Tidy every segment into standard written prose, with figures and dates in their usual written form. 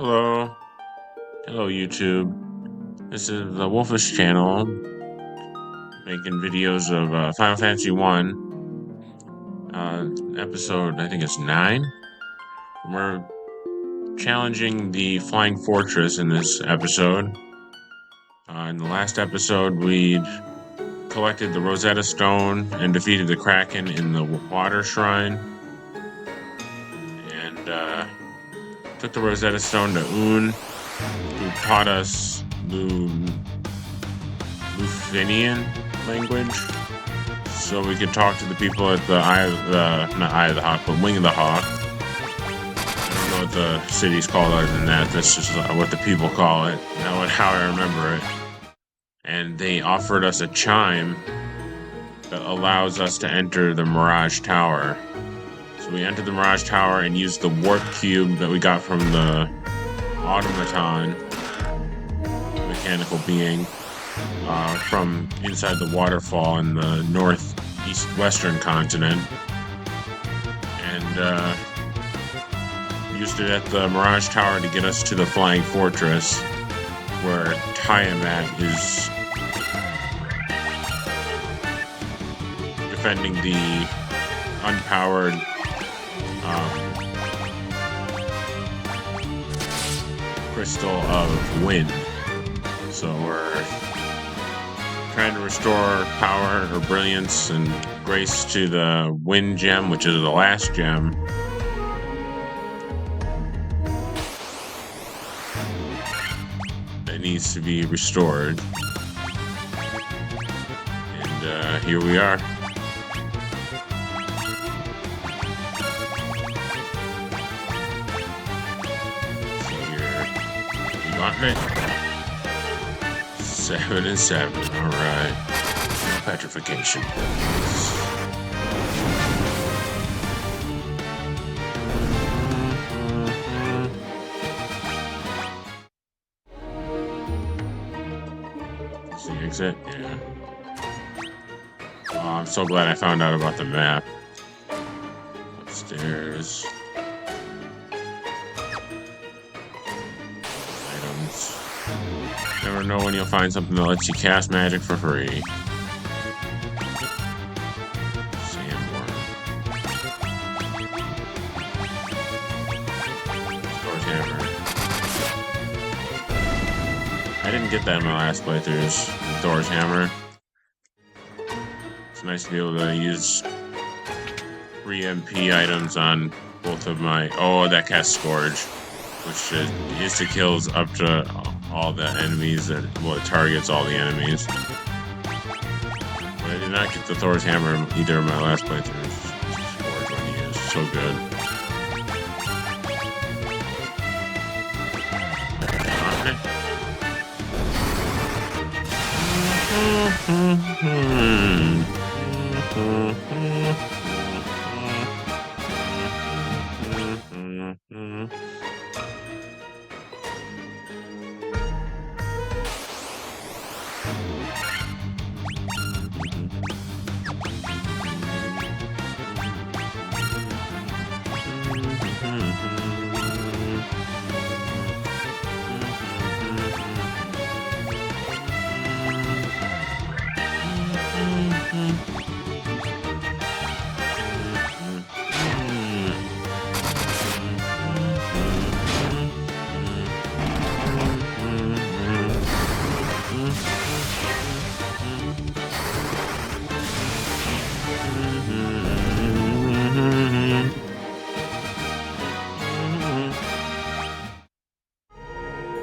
Hello. Hello, YouTube. This is the Wolfish channel, making videos of Final Fantasy 1, episode, I think it's 9. We're challenging the Flying Fortress in this episode. In the last episode, we collected the Rosetta Stone and defeated the Kraken in the Water Shrine. And took the Rosetta Stone to Un, who taught us Lufinian language, so we could talk to the people at the not Eye of the Hawk, but Wing of the Hawk. I don't know what the city's called other than that. That's just what the people call it. How I remember it. And they offered us a chime that allows us to enter the Mirage Tower. So we entered the Mirage Tower and used the warp cube that we got from the automaton, mechanical being, from inside the waterfall in the western continent, and used it at the Mirage Tower to get us to the Flying Fortress, where Tiamat is defending the unpowered crystal of wind. So we're trying to restore power or brilliance and grace to the wind gem, which is the last gem. That needs to be restored. And here we are. It. 7 and 7. All right. Petrification. Is the exit? Yeah. Oh, I'm so glad I found out about the map. Upstairs. Never know when you'll find something that lets you cast magic for free. Sandworm. Thor's hammer. I didn't get that in my last playthroughs. Thor's hammer. It's nice to be able to use free MP items on both of my... Oh, that casts Scourge, which insta-kills up to all the enemies it targets all the enemies. But I did not get the Thor's hammer either of my last playthroughs. Scourge when he is so good.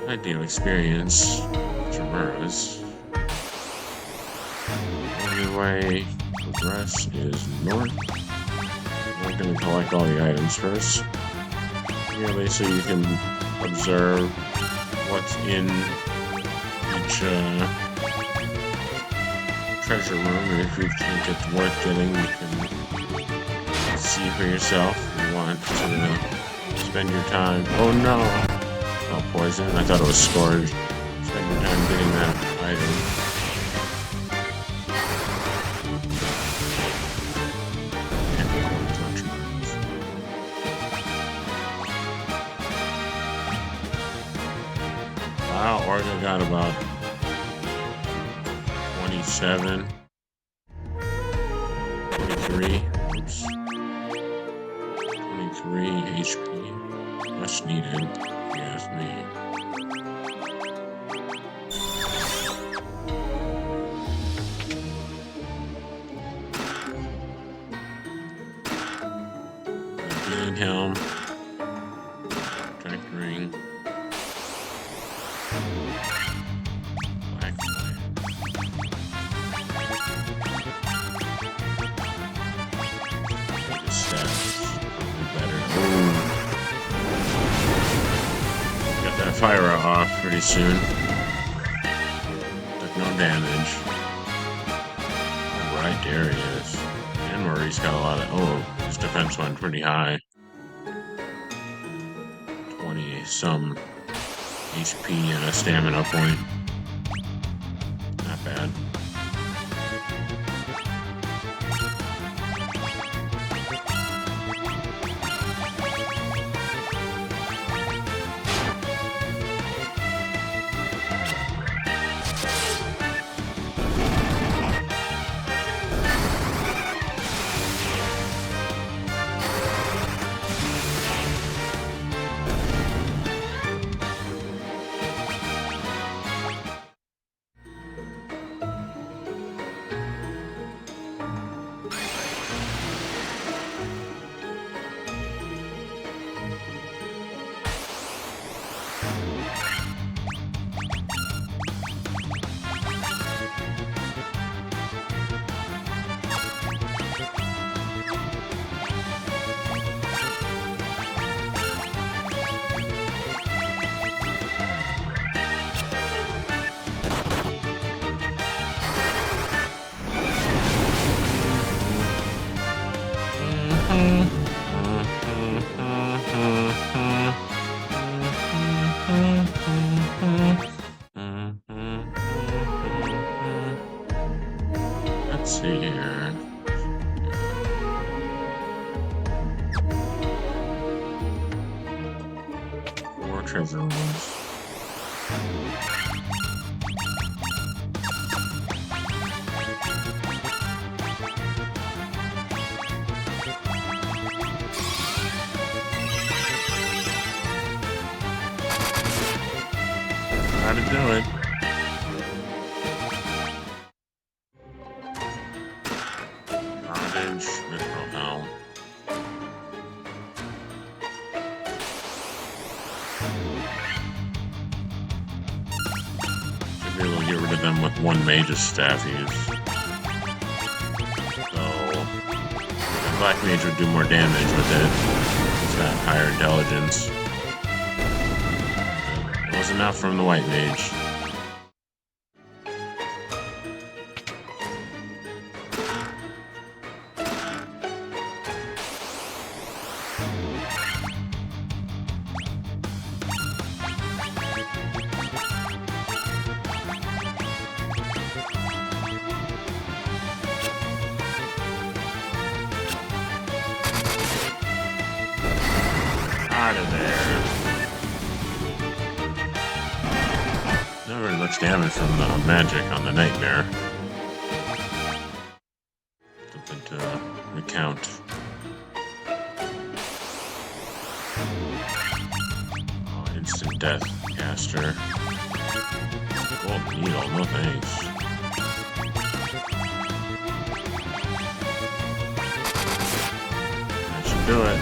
Ideal experience. Traverse. Only way to progress is north. We're going to collect all the items first, merely so you can observe what's in each treasure room, and if you think it's worth getting, you can see for yourself if you want to spend your time. Oh no! Oh, poison. I thought it was Scourge. Spend your time getting that item. Wow, Oregon got about 27, 23, oops, 23 HP. Much needed, if you ask me. Healing helm, protect ring, black flame. The stats probably better. Ooh. Got that fire off pretty soon. Took no damage. Alright, there he is. And Murray's got a lot of. Oh, his defense went pretty high. 20 some HP and a stamina point. Not bad. Let's see here. More treasure rooms. How to do it. Cottage, mithril helm. Should be able to get rid of them with one mage's staff use. So the black mage would do more damage with it. It's got higher intelligence. It was enough from the white mage. Out of there. Not very much damage from the magic on the nightmare. Something to recount. Oh, instant death caster. Gold needle, no thanks. That should do it.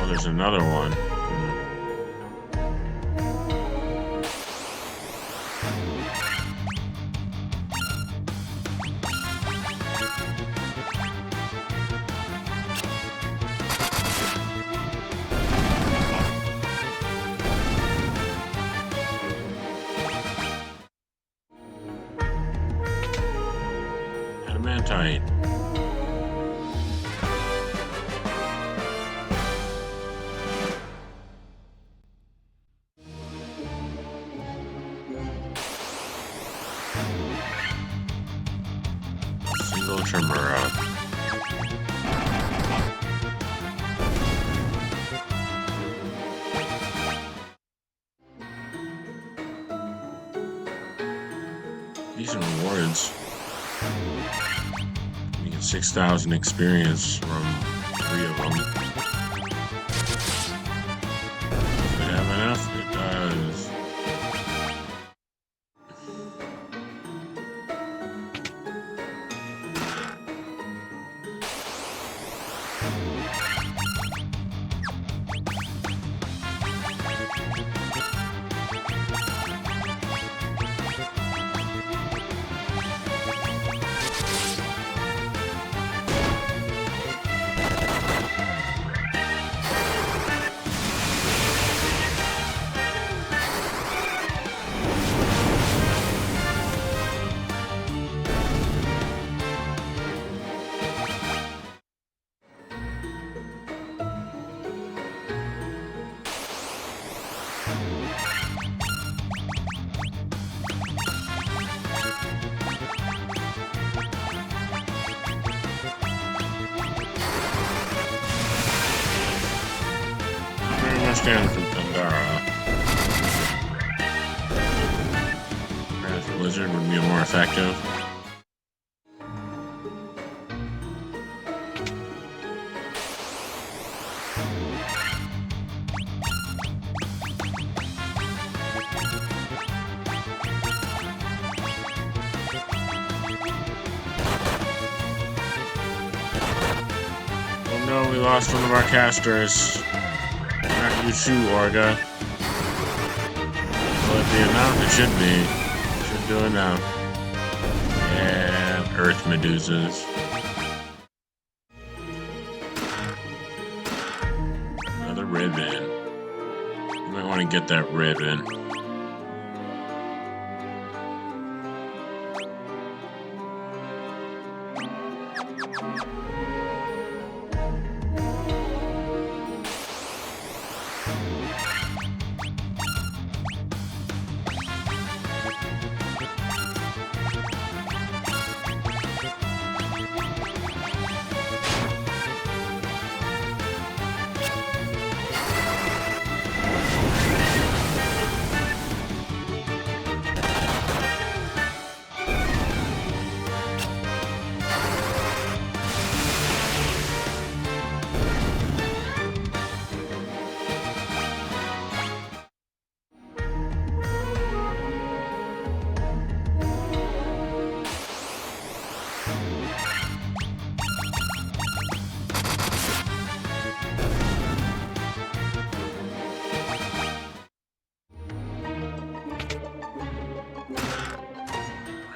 Oh, there's another one. Adamantite. Single trimmer up. 6,000 experience from 3 of them. Does it have enough? It does. Stand from Thundara. Wrath Blizzard would be more effective. Oh no, we lost one of our casters. Not you too, Orga. Will it be enough? It should be. Should do enough. Yeah, Earth Medusas. Another ribbon. You might want to get that ribbon.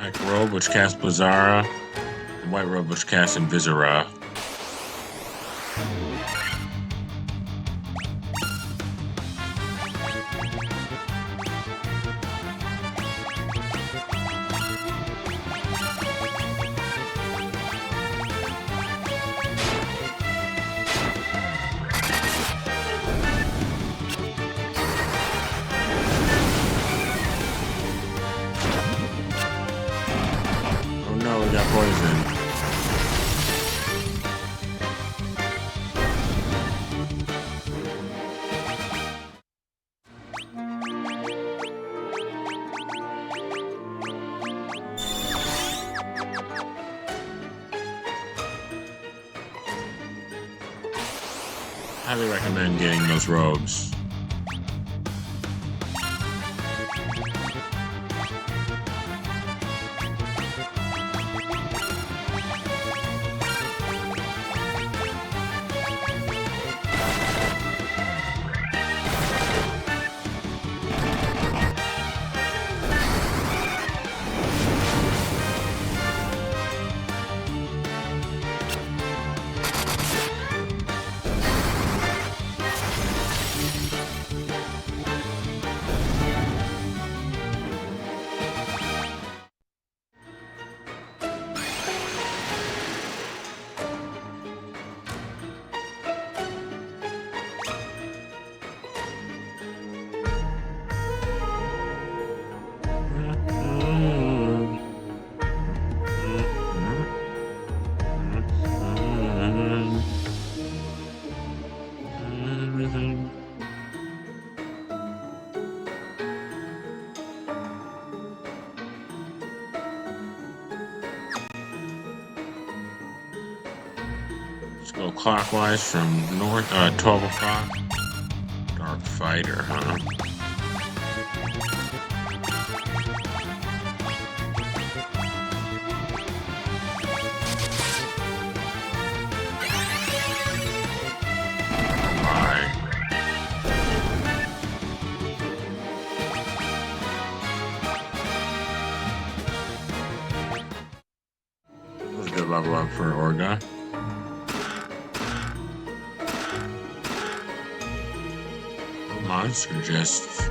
Black Robe, which casts Blizzara, and White Robe, which casts Invisora. Got poison. Highly recommend getting those robes. Let's go clockwise from north, 12 o'clock. Dark Fighter, huh? Good level up for Orga. Monster just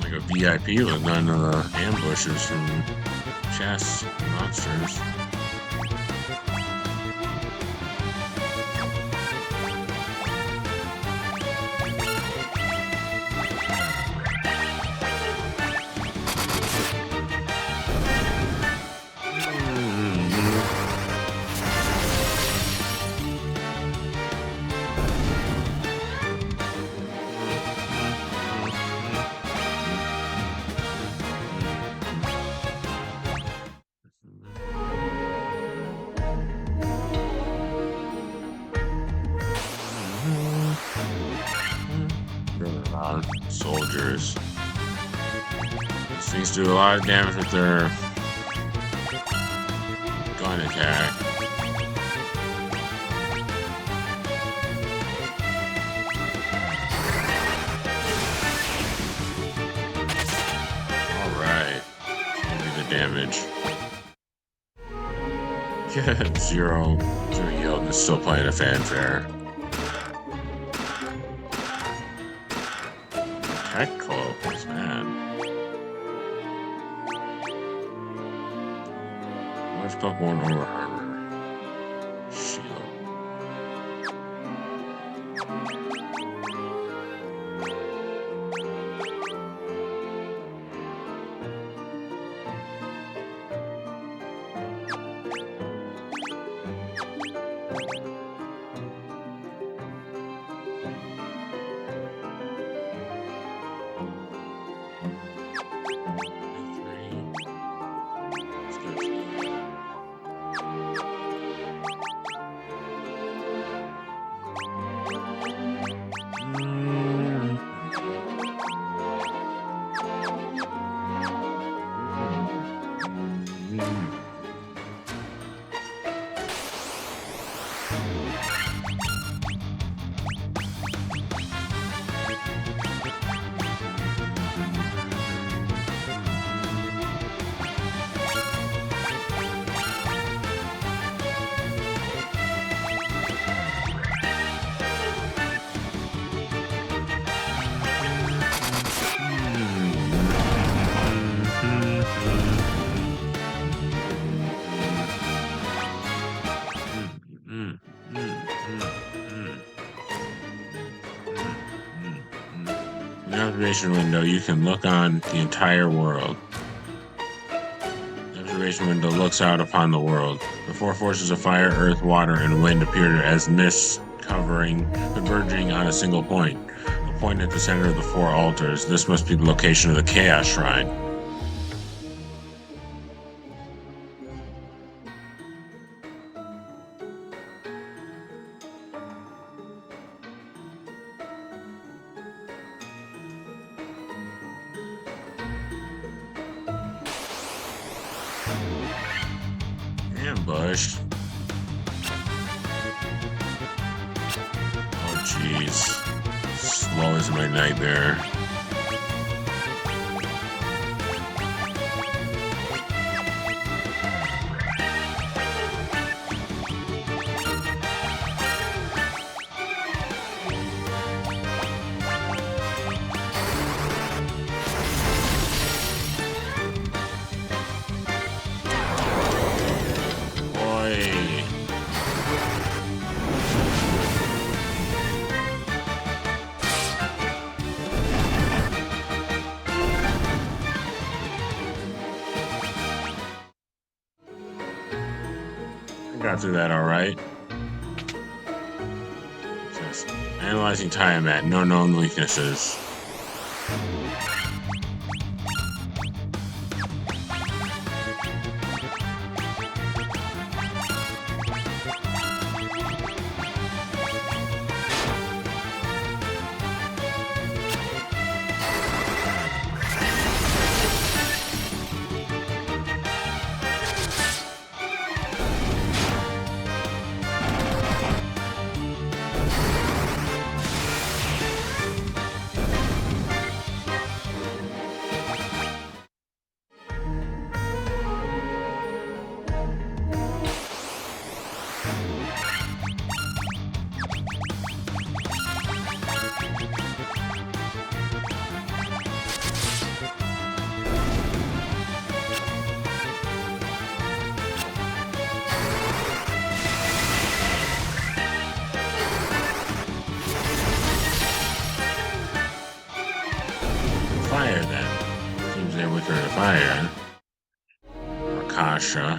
like a VIP with none of the ambushes from chests and monsters. Soldiers. These things do a lot of damage with their gun attack. Alright. Give me the damage. Zero yield is still playing a fanfare. Tech cloak, what's that? What's Pokemon over armor? Shield. In the observation window, you can look on the entire world. The observation window looks out upon the world. The four forces of fire, earth, water, and wind appear as mists converging on a single point. A point at the center of the four altars. This must be the location of the Chaos Shrine. Ambush. Oh jeez. Slow as my nightmare. Got through that all right. Just analyzing Tiamat, no known weaknesses. fire. Or Kasha,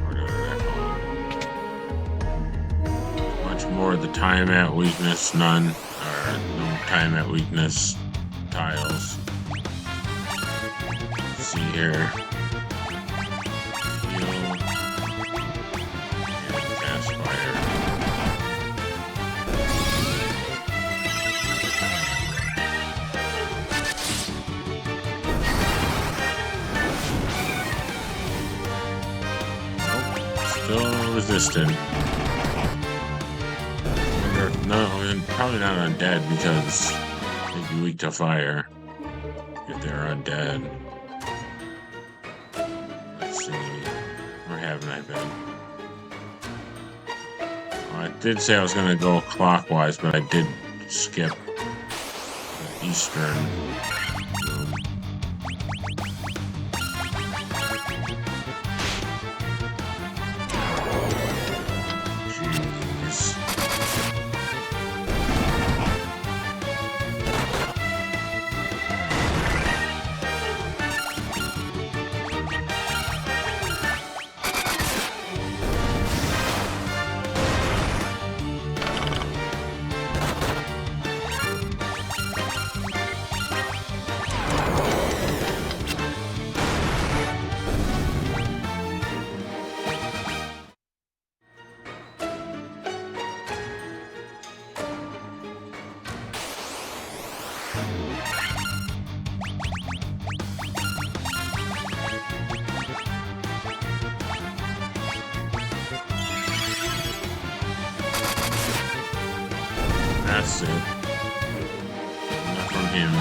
whatever they're called. Much more of the Tiamat weakness, none. Or no Tiamat weakness tiles. Let's see here. Heal. And cast fire. Still resistant. No, probably not undead because they'd be weak to fire if they're undead. Let's see. Where haven't I been? Well, I did say I was going to go clockwise, but I did skip the eastern room. That's it. Not from him.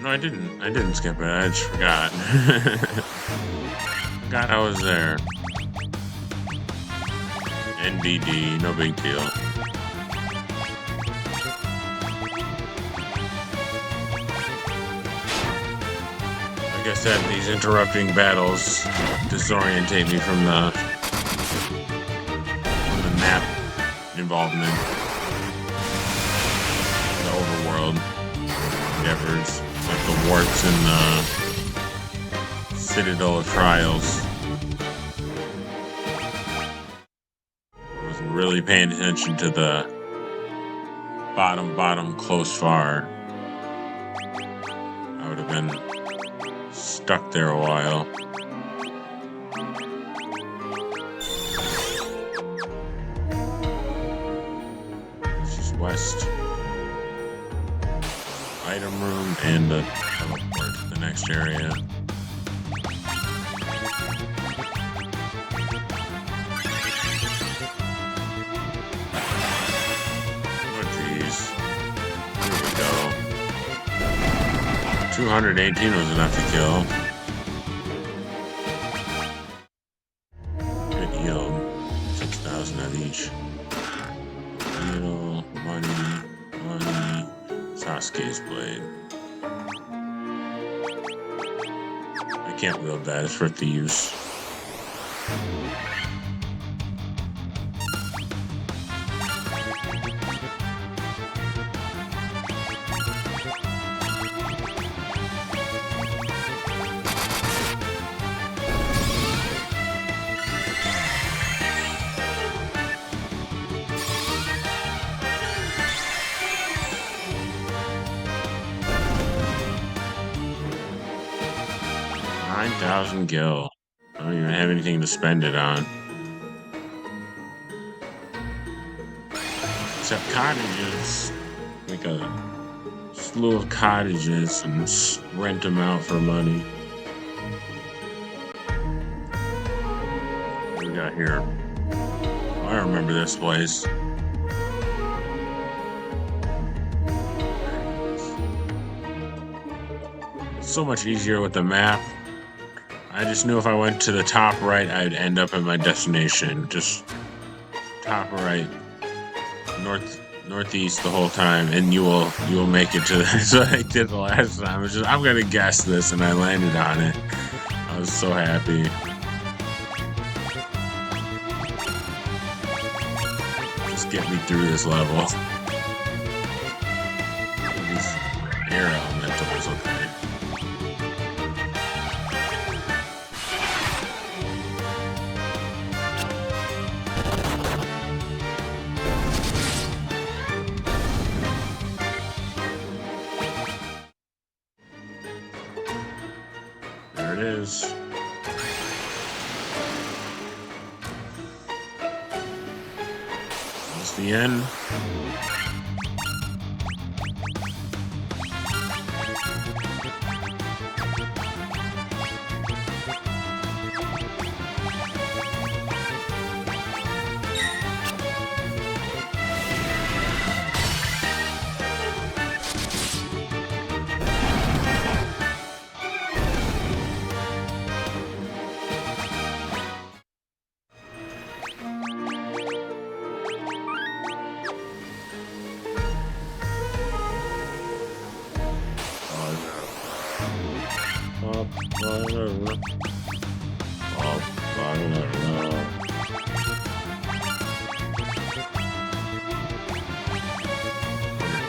No, I didn't skip it. I just forgot. Forgot I was there. NBD, no big deal. Like I said, these interrupting battles disorientate me from the map involvement. The overworld endeavors, like the warps in the Citadel of Trials. I wasn't really paying attention to the bottom, close, far. I would have been stuck there a while. West item room and the teleport to the next area. Oh jeez. Here we go. 218 was enough to kill. Good yield. 6,000 of each. Needle, money, Sasuke's blade. I can't wield that, it's for thieves. Gil. I don't even have anything to spend it on. Except cottages. Like a slew of cottages and rent them out for money. What do we got here? Oh, I remember this place. It's so much easier with the map. I just knew if I went to the top right, I'd end up at my destination. Just top right, northeast the whole time, and you will make it to that. That's what I did the last time. I'm gonna guess this, and I landed on it. I was so happy. Just get me through this level. Air elementals, okay. There it is. That's the end.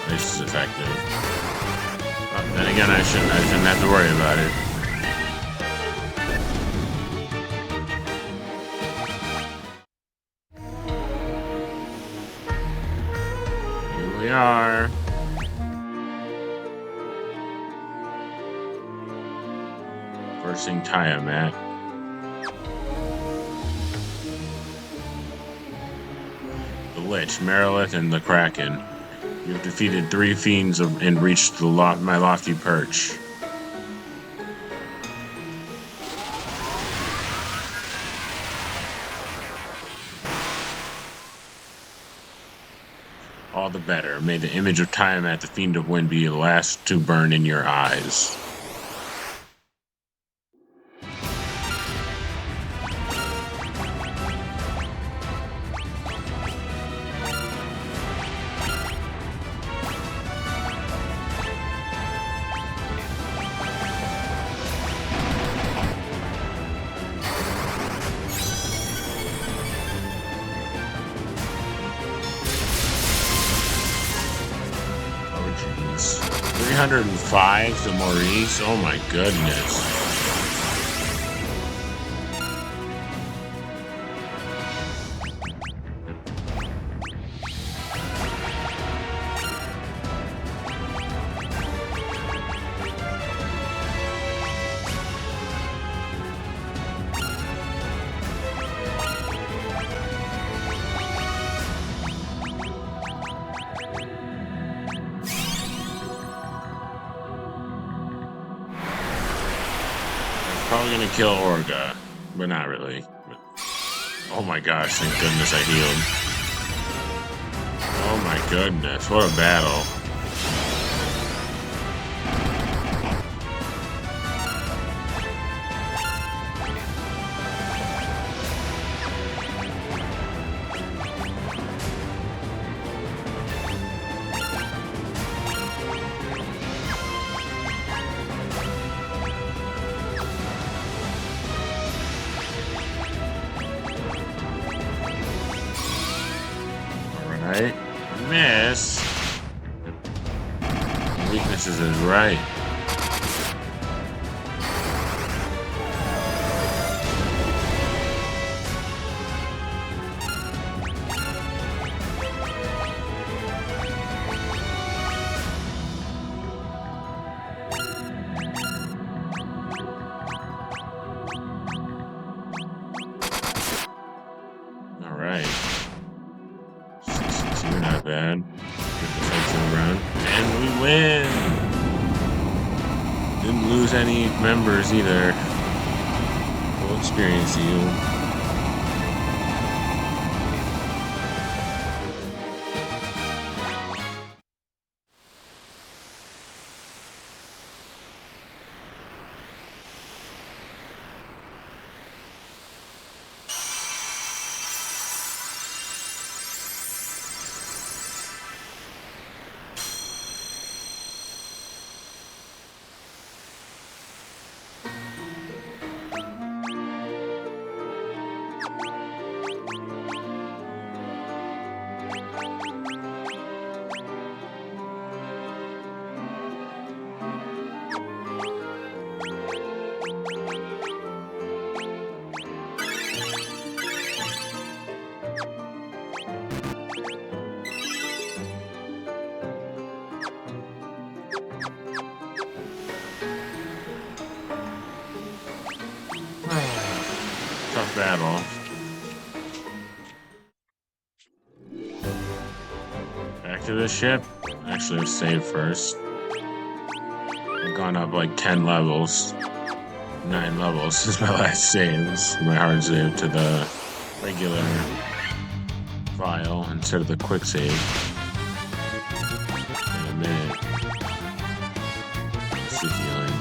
This is effective. Then again, I shouldn't have to worry about it. Here we are. Versing Tiamat. The Lich, Merilith, and the Kraken. You've defeated 3 fiends and reached my lofty perch. All the better. May the image of Tiamat, the fiend of wind, be the last to burn in your eyes. Oh, jeez. 305 to Maurice? Oh, my goodness. Probably gonna kill Orga, but not really. Oh my gosh, thank goodness I healed. Oh my goodness, what a battle. Right? Miss. Weaknesses is right. All right. 62, not bad. Good defensive round. And we win! Didn't lose any members either. Full experience you. battle. Back to the ship. Actually, let's save first. I've gone up like 10 levels. 9 levels since my last save. This is my hard save to the regular file instead of the quick save. In a minute. What's the healing?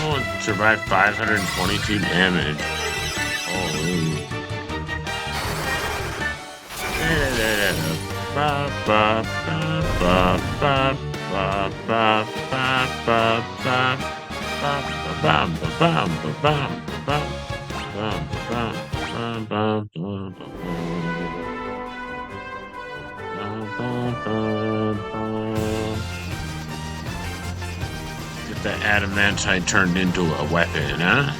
Oh, survived 522 damage. Holy. Ba ba ba ba ba ba ba ba get the adamantite turned into a weapon, huh?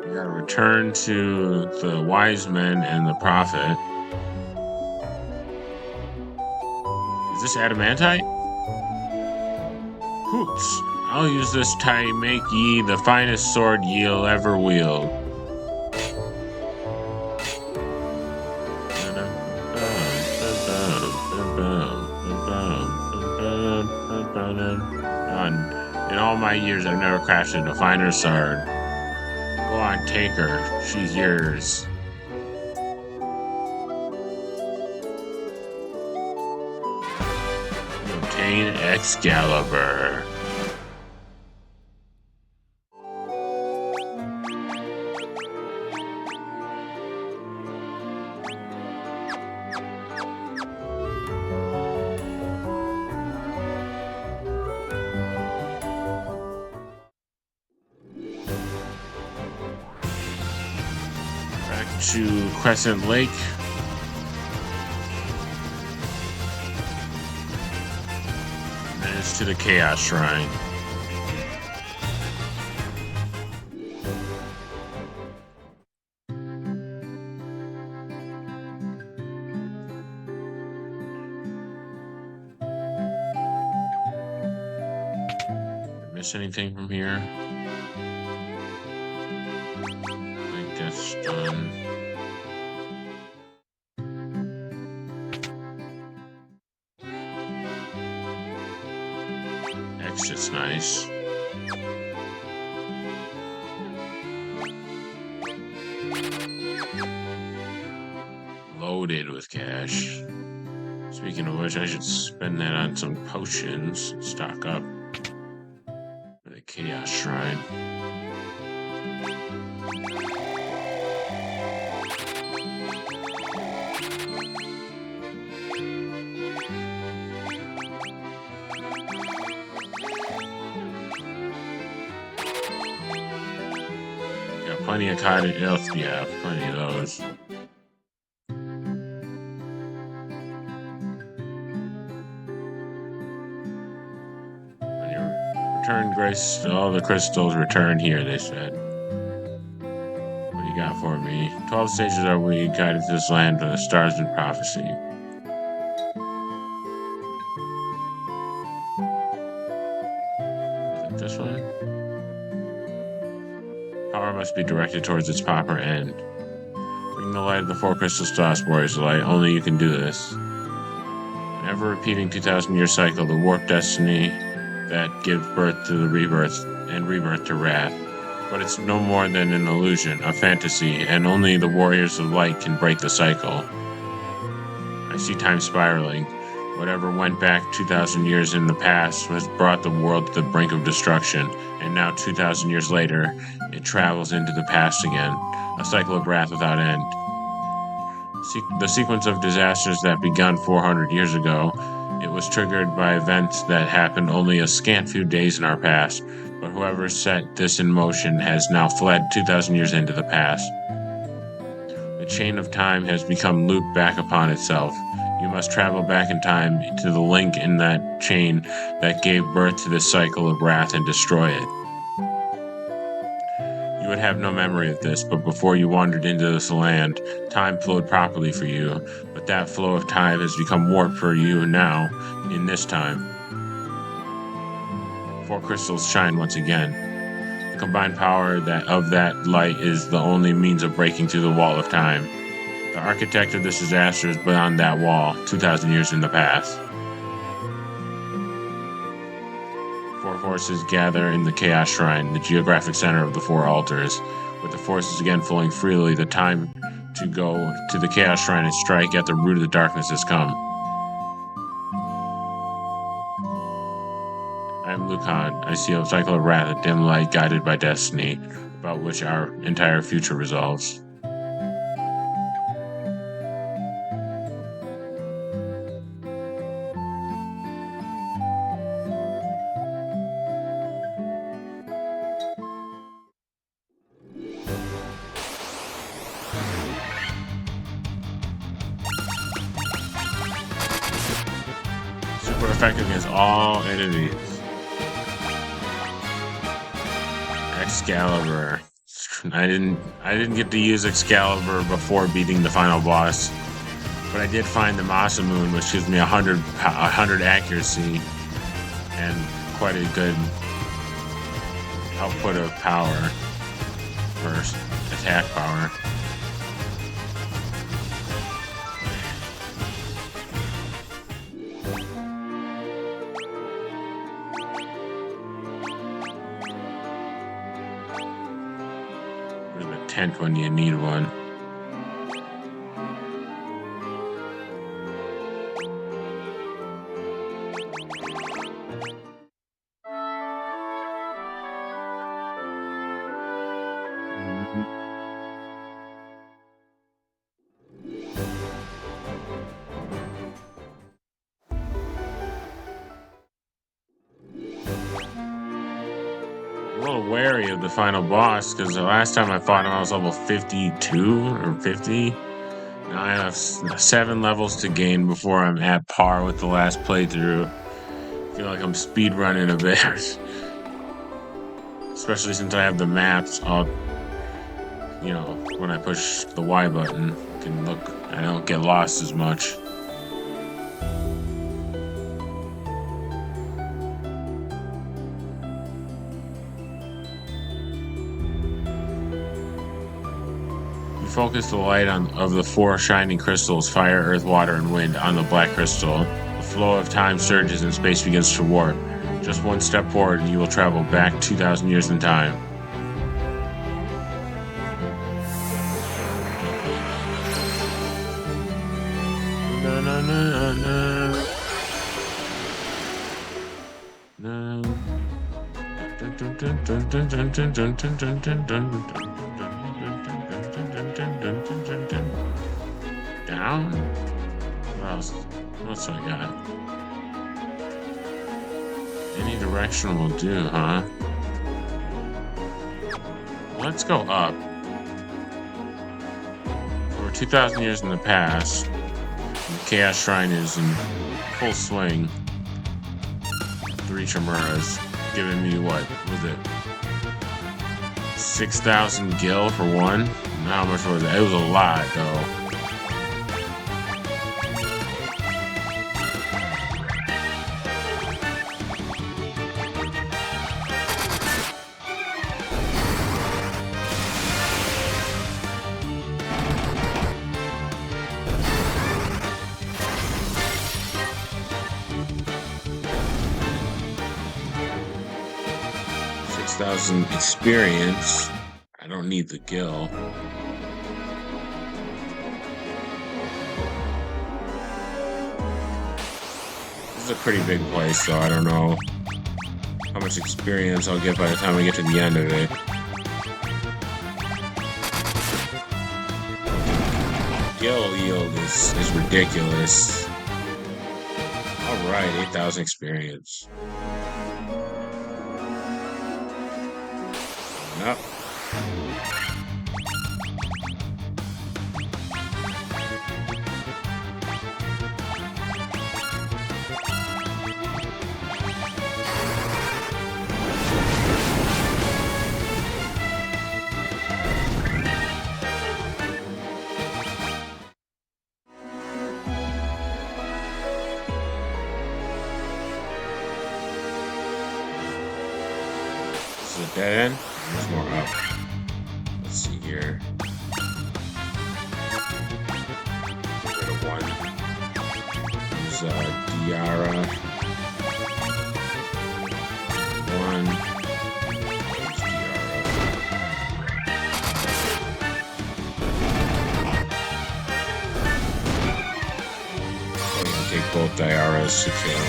We gotta return to the wise men and the prophet. Is this adamantite? Hoots! I'll use this to make ye the finest sword ye'll ever wield. In all my years, I've never crafted a finer sword. Go on, take her. She's yours. Obtain excalibur. To Crescent Lake. And then it's to the Chaos Shrine. Did I miss anything from here? I guess done. Exit's nice. Loaded with cash. Speaking of which, I should spend that on some potions. Stock up for the Chaos Shrine. Plenty of cottage elf, yeah, plenty of those. When you return grace, all the crystals return here, they said. What do you got for me? 12 stages are we guided to this land by the stars and prophecy. Is it this one? Power must be directed towards its proper end. Bring the light of the four crystals to us, warriors of light. Only you can do this. An ever-repeating 2,000-year cycle, the warped destiny that gives birth to the rebirth and rebirth to wrath. But it's no more than an illusion, a fantasy, and only the warriors of light can break the cycle. I see time spiraling. Whatever went back 2,000 years in the past has brought the world to the brink of destruction, and now 2,000 years later, it travels into the past again, a cycle of wrath without end. The sequence of disasters that began 400 years ago, it was triggered by events that happened only a scant few days in our past, but whoever set this in motion has now fled 2,000 years into the past. The chain of time has become looped back upon itself. You must travel back in time to the link in that chain that gave birth to this cycle of wrath and destroy it. You would have no memory of this, but before you wandered into this land, time flowed properly for you, but that flow of time has become warped for you now, in this time. 4 crystals shine once again. The combined power of that light is the only means of breaking through the wall of time. The architect of this disaster is beyond that wall, 2,000 years in the past. 4 forces gather in the Chaos Shrine, the geographic center of the 4 altars. With the forces again flowing freely, the time to go to the Chaos Shrine and strike at the root of the darkness has come. I am Lucan. I see a cycle of wrath, a dim light guided by destiny, about which our entire future resolves. Super effective against all enemies. Excalibur. I didn't get to use Excalibur before beating the final boss, but I did find the Masa Moon, which gives me 100 accuracy and quite a good output of power for attack power. Tent when you need one. A little wary of the final boss because the last time I fought him I was level 52 or 50. Now I have 7 levels to gain before I'm at par with the last playthrough. I feel like I'm speed running a bit. Especially since I have the maps all, when I push the Y button, I don't get lost as much. Focus the light of the 4 shining crystals, fire, earth, water, and wind, on the black crystal. The flow of time surges and space begins to warp. Just one step forward and you will travel back 2,000 years in time. Na, na, na, na. Na. Dun, dun, dun, dun, dun, dun, dun, dun, dun, dun, dun, dun. Down? What else? What's I got? Any direction will do, huh? Let's go up. For 2,000 years in the past, the Chaos Shrine is in full swing. 3 Chimuras, giving me what was it? 6,000 gil for one? How much was it? It was a lot, though. Experience. I don't need the gil. This is a pretty big place, so I don't know how much experience I'll get by the time I get to the end of it. Gil yield is ridiculous. Alright, 8,000 experience. Up. it dead end? There's more up. Let's see here. Get rid of one. Use Diara. One. Use Diara. I'm gonna take both Diaras to kill.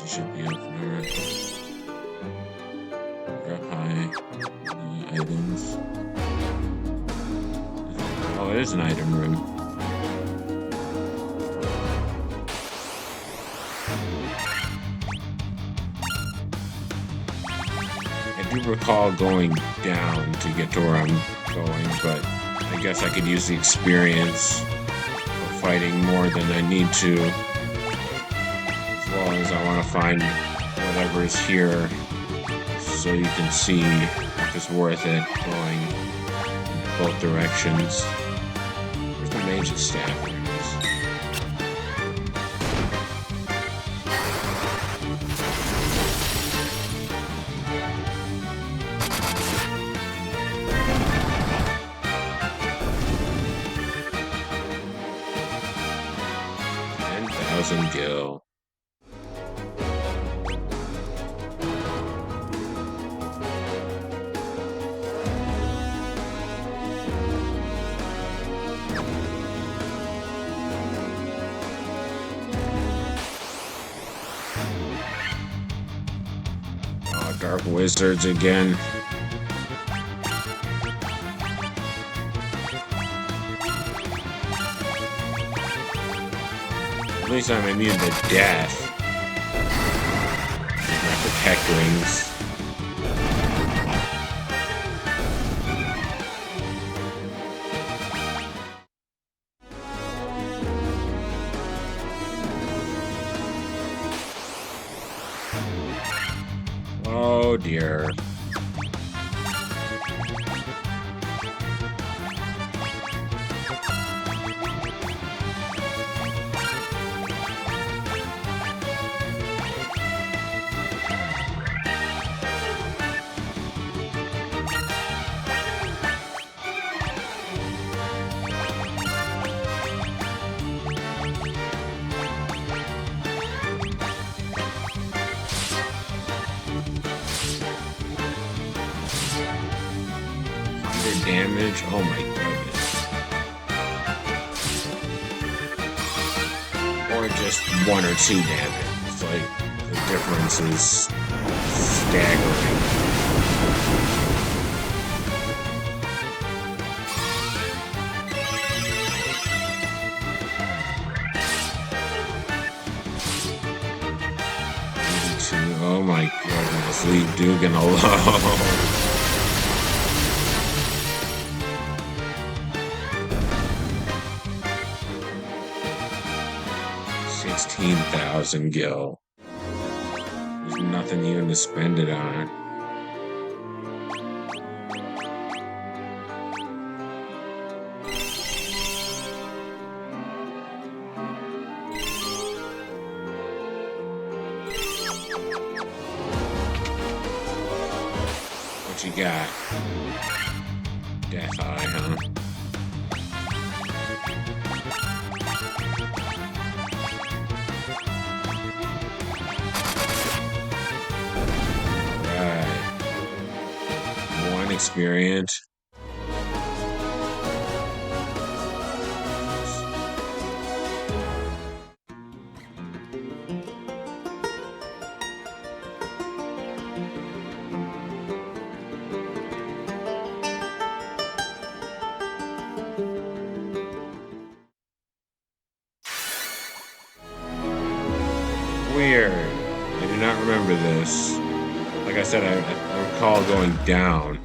Should be up there. Drop high items. Oh, it is an item room. I do recall going down to get to where I'm going, but I guess I could use the experience of fighting more than I need to. As I want to find whatever is here so you can see if it's worth it going in both directions. Where's the mage's staff? There it is. $10,000 gil. Dark Wizards again. At least I'm immune to death. My protect rings. Oh dear. Damage, oh my goodness. Or just 1 or 2 damage. It's like the difference is staggering. Oh my goodness, leave Dugan alone. 16,000 gil. There's nothing even to spend it on. What you got? Death Eye, huh? Experience. Weird. remember this. Like I said, I recall going down.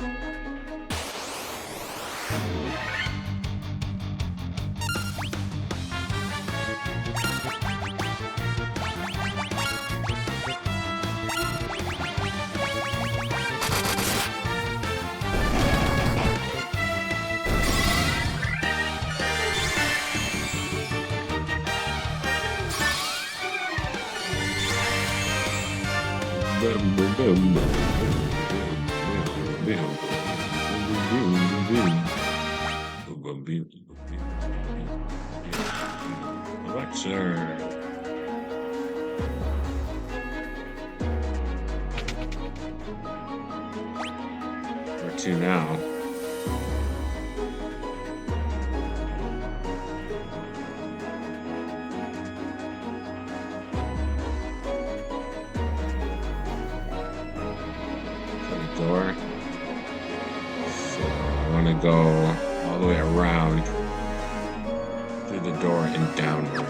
Alexa. Where to now? Door. So I want to go all the way around through the door and downward.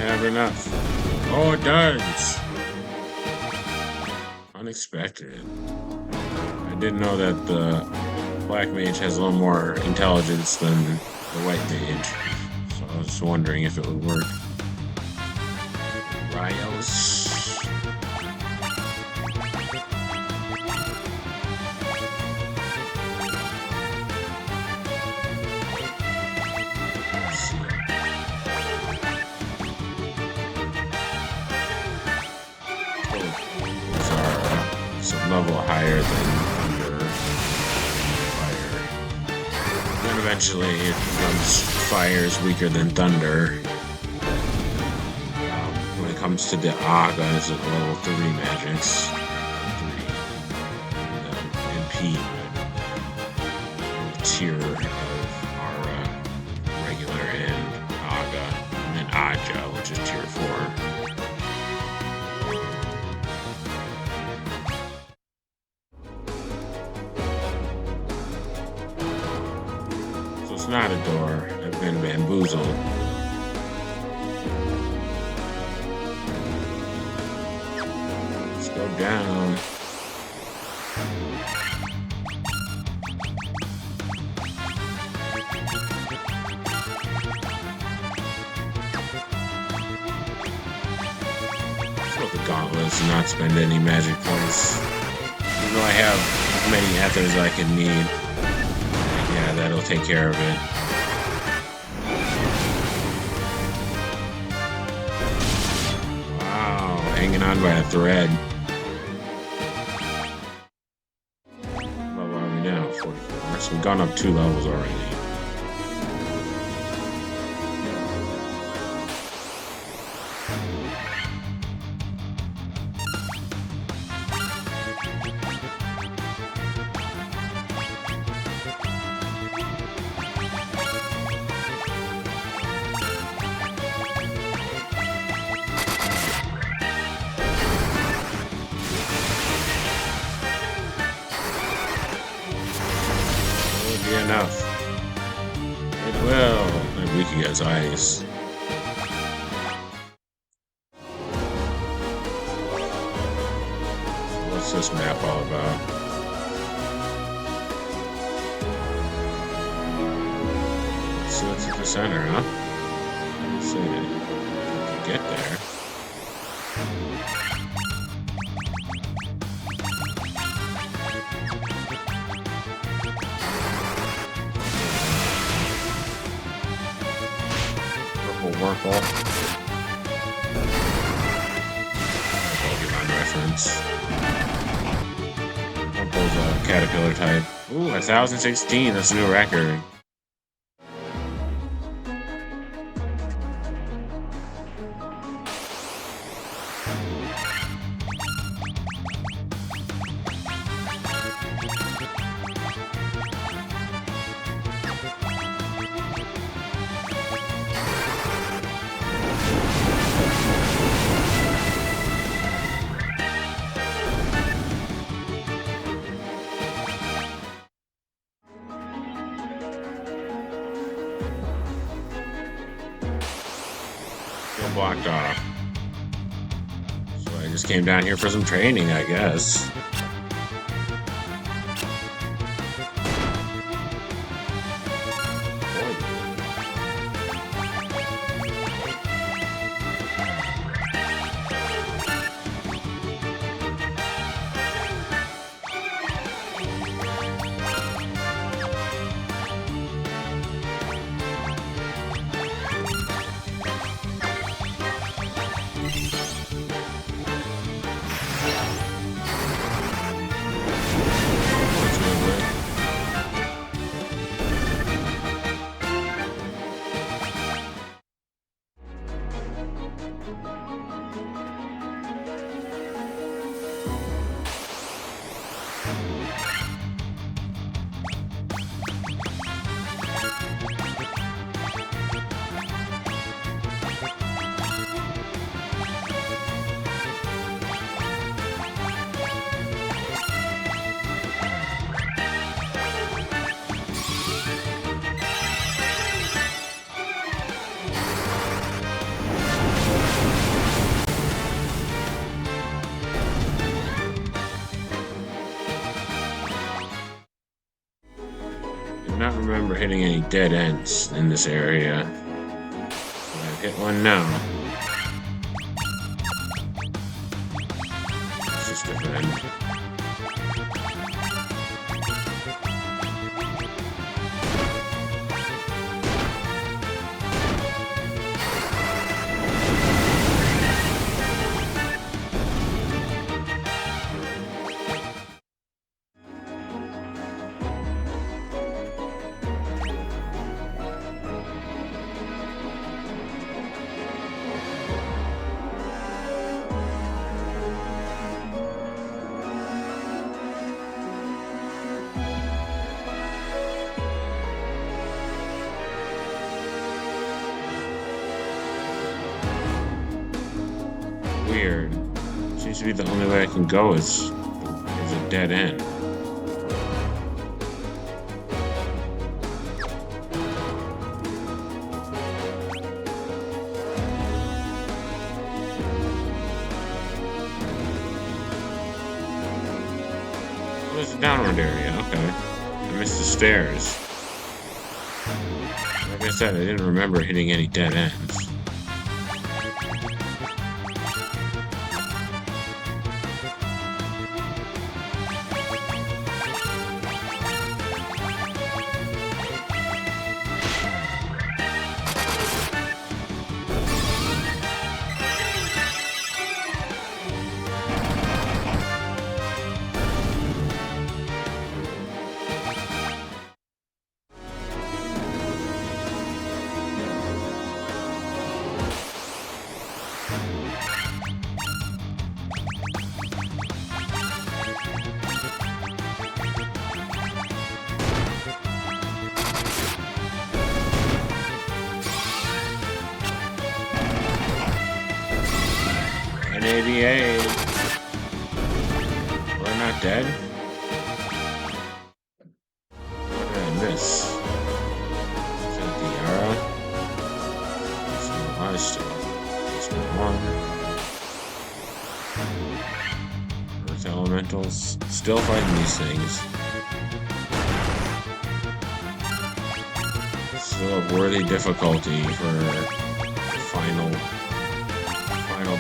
Have enough. Oh, it does. Unexpected. I didn't know that the black mage has a little more intelligence than the white mage, so I was wondering if it would work. Rios. Level higher than thunder, fire. Then eventually it becomes fire is weaker than thunder. When it comes to the Aga, it's at level 3 magics. 3. And P. Tier of Aura, regular, and Aga. And then Aja, which is tier 4. Not a door. I've been bamboozled. Let's go down. Let's go with the gauntlets and not spend any magic points. Even though I have as many ethers as I can need. Yeah, that'll take care of it. Wow, hanging on by a thread. What level are we now? 44. So we've gone up 2 levels already. Enough. It will. And we can get ice. What's this map all about? So it's at the center, huh? Let's see. We can get there. Warple. Pokemon reference. Warple's a caterpillar type. Ooh, 1016. That's a new record. Blocked off. So I just came down here for some training, I guess. I don't remember hitting any dead ends in this area. But I've hit one now. Let's just defend. Weird. Seems to be the only way I can go is a dead end. Oh, there's a downward area. Okay. I missed the stairs. Like I said, I didn't remember hitting any dead ends. An 88. We're not dead? What did I miss? Is that the arrow? Some live stuff. Basement 1. Earth elementals. Still fighting these things. Still a worthy difficulty for the final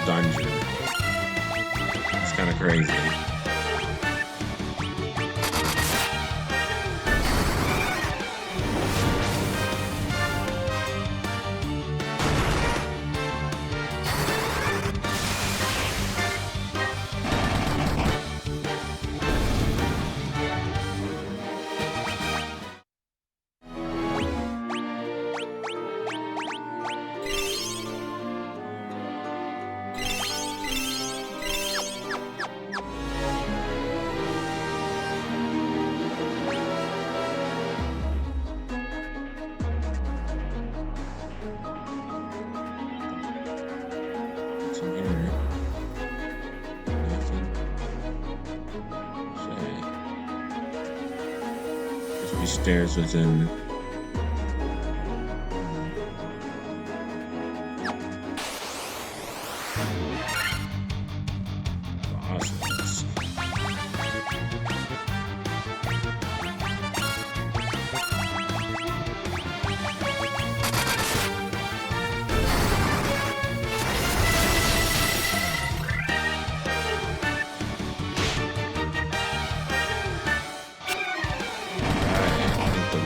dungeon. It's kind of crazy. stairs within. Awesomeness.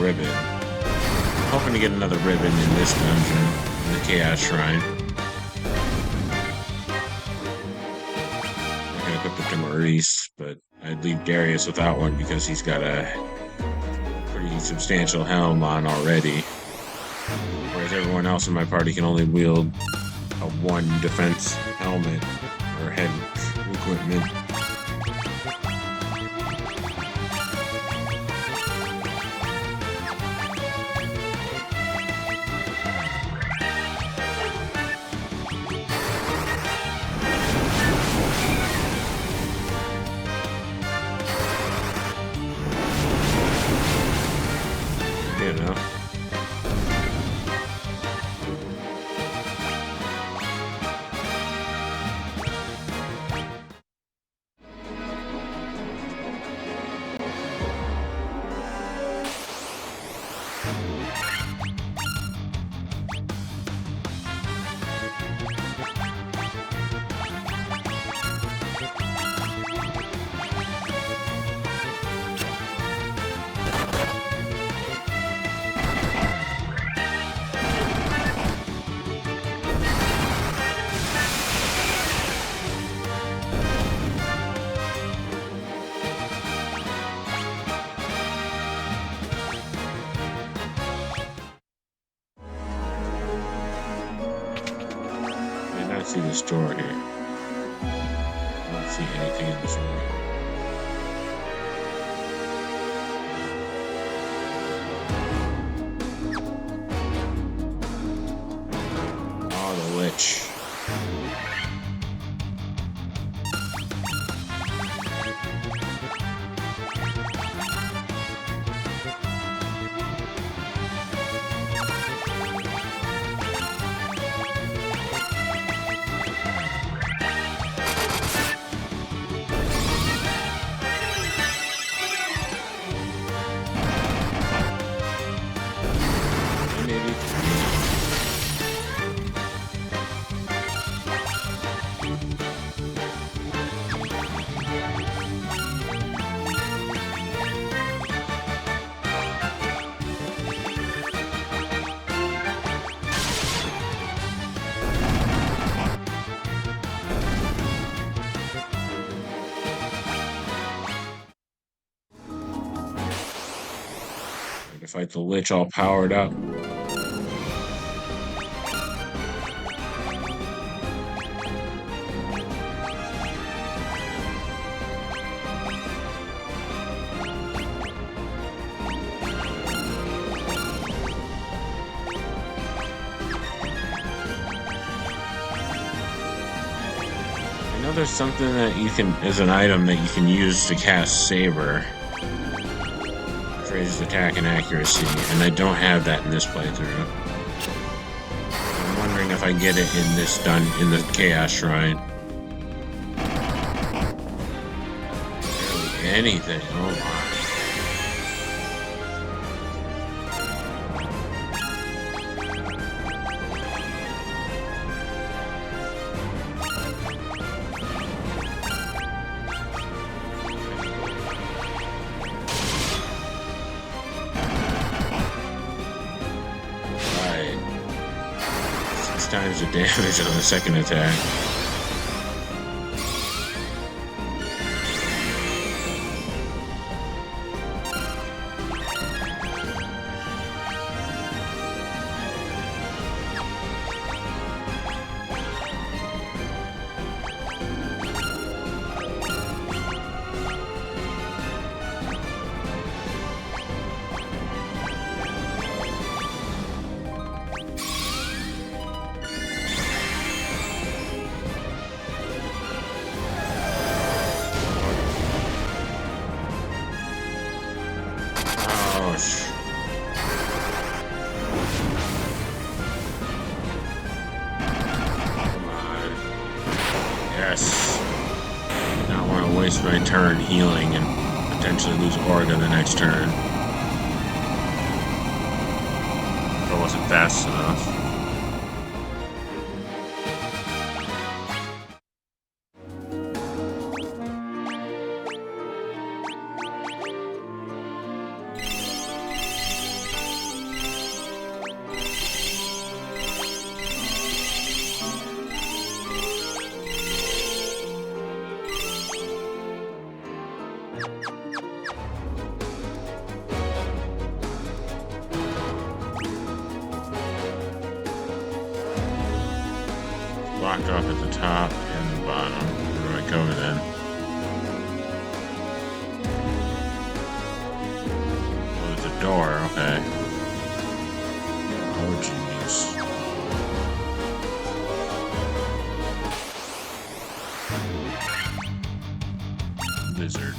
Ribbon. I'm hoping to get another ribbon in this dungeon, in the Chaos Shrine. I'm gonna equip it to Maurice, but I'd leave Darius without one because he's got a pretty substantial helm on already. Whereas everyone else in my party can only wield a one defense helmet or head equipment. You know. I see this door here. I don't see anything in this room. Oh, the lich. To fight the lich all powered up. I know there's something that you can, as an item that you can use to cast Saber. Raises attack and accuracy, and I don't have that in this playthrough. I'm wondering if I get it in this in the Chaos Shrine. Barely anything. Oh my. Times the damage on the second attack. waste my turn healing and potentially lose Orga the next turn. If I wasn't fast enough. Blocked off at the top and the bottom. Where do I go then? Oh, there's a door, okay. Oh, jeez. Lizard.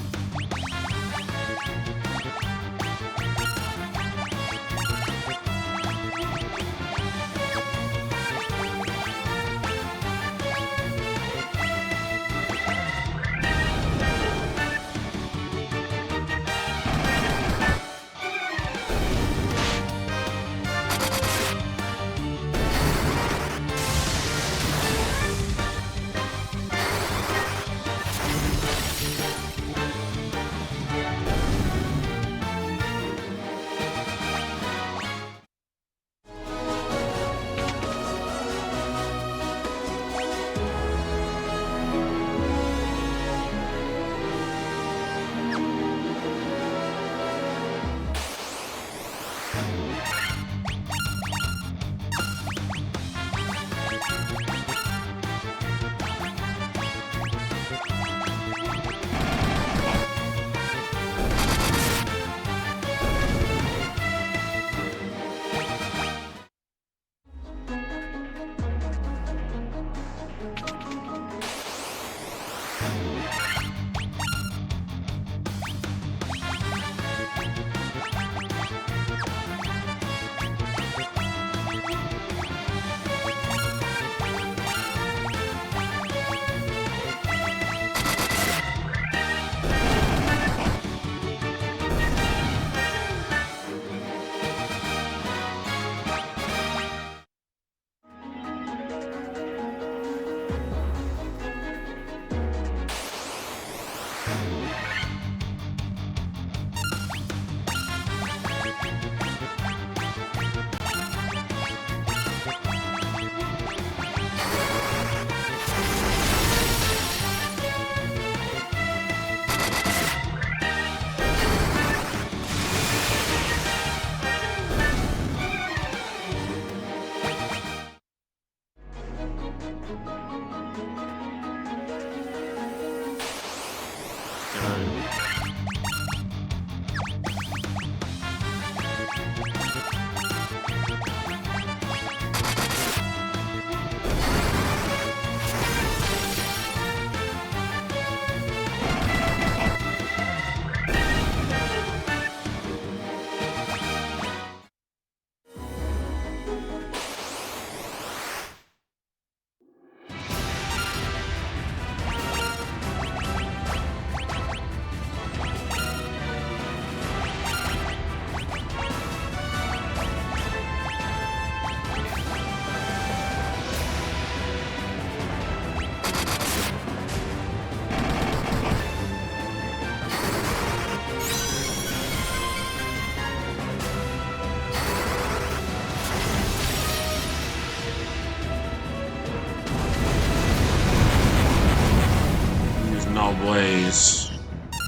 Blaze.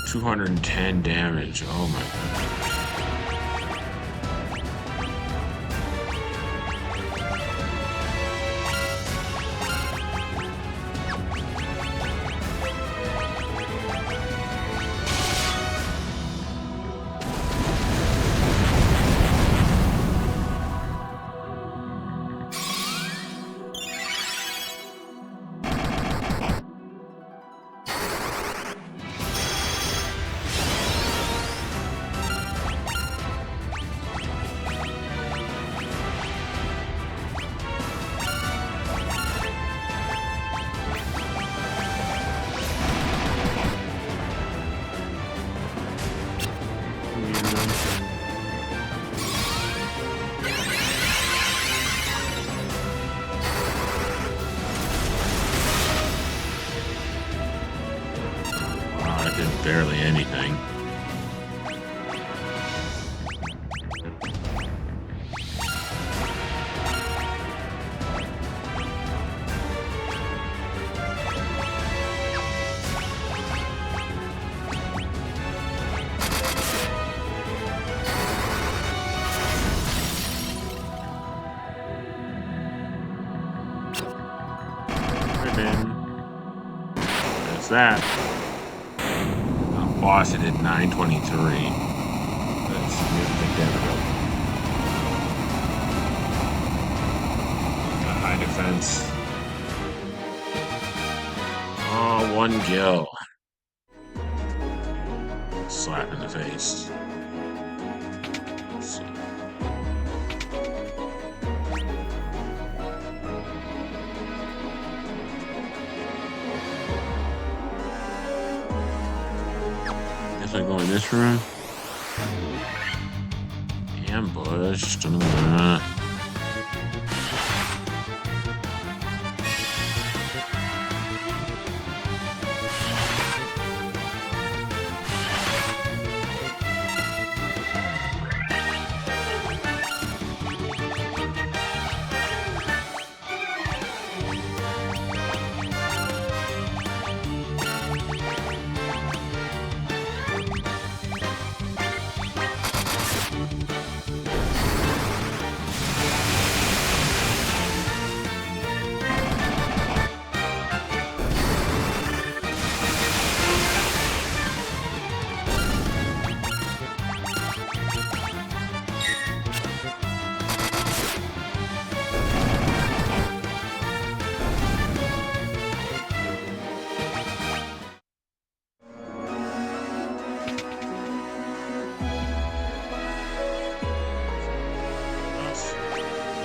210 damage. Oh my god. What's that? Boss, it did 923. That's significant damage. High defense. Oh, one kill. Slap in the face. Let's see. Guess I go in this room. Ambushed.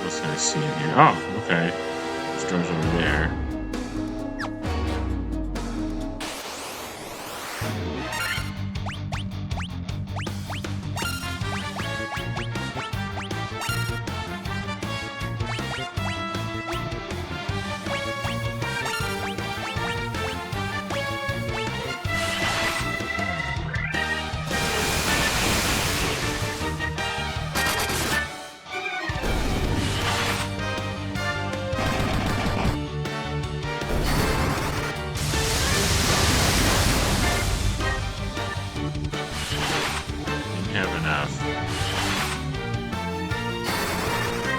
What's I see in here? Oh, okay. This door's over there.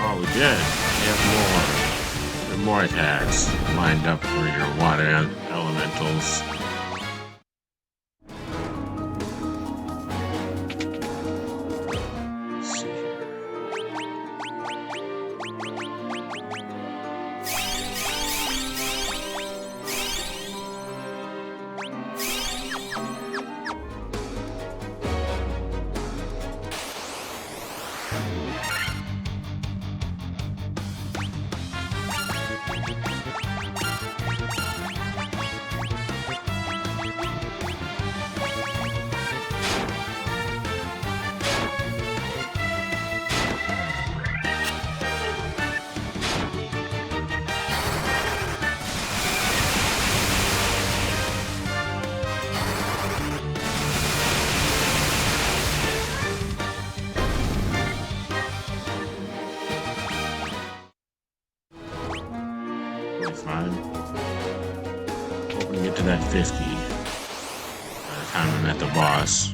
Oh, we did. We have more. There are more attacks lined up for your water elementals. Let's see here. Fine. Hoping to get to that 50 by the time I'm at the boss.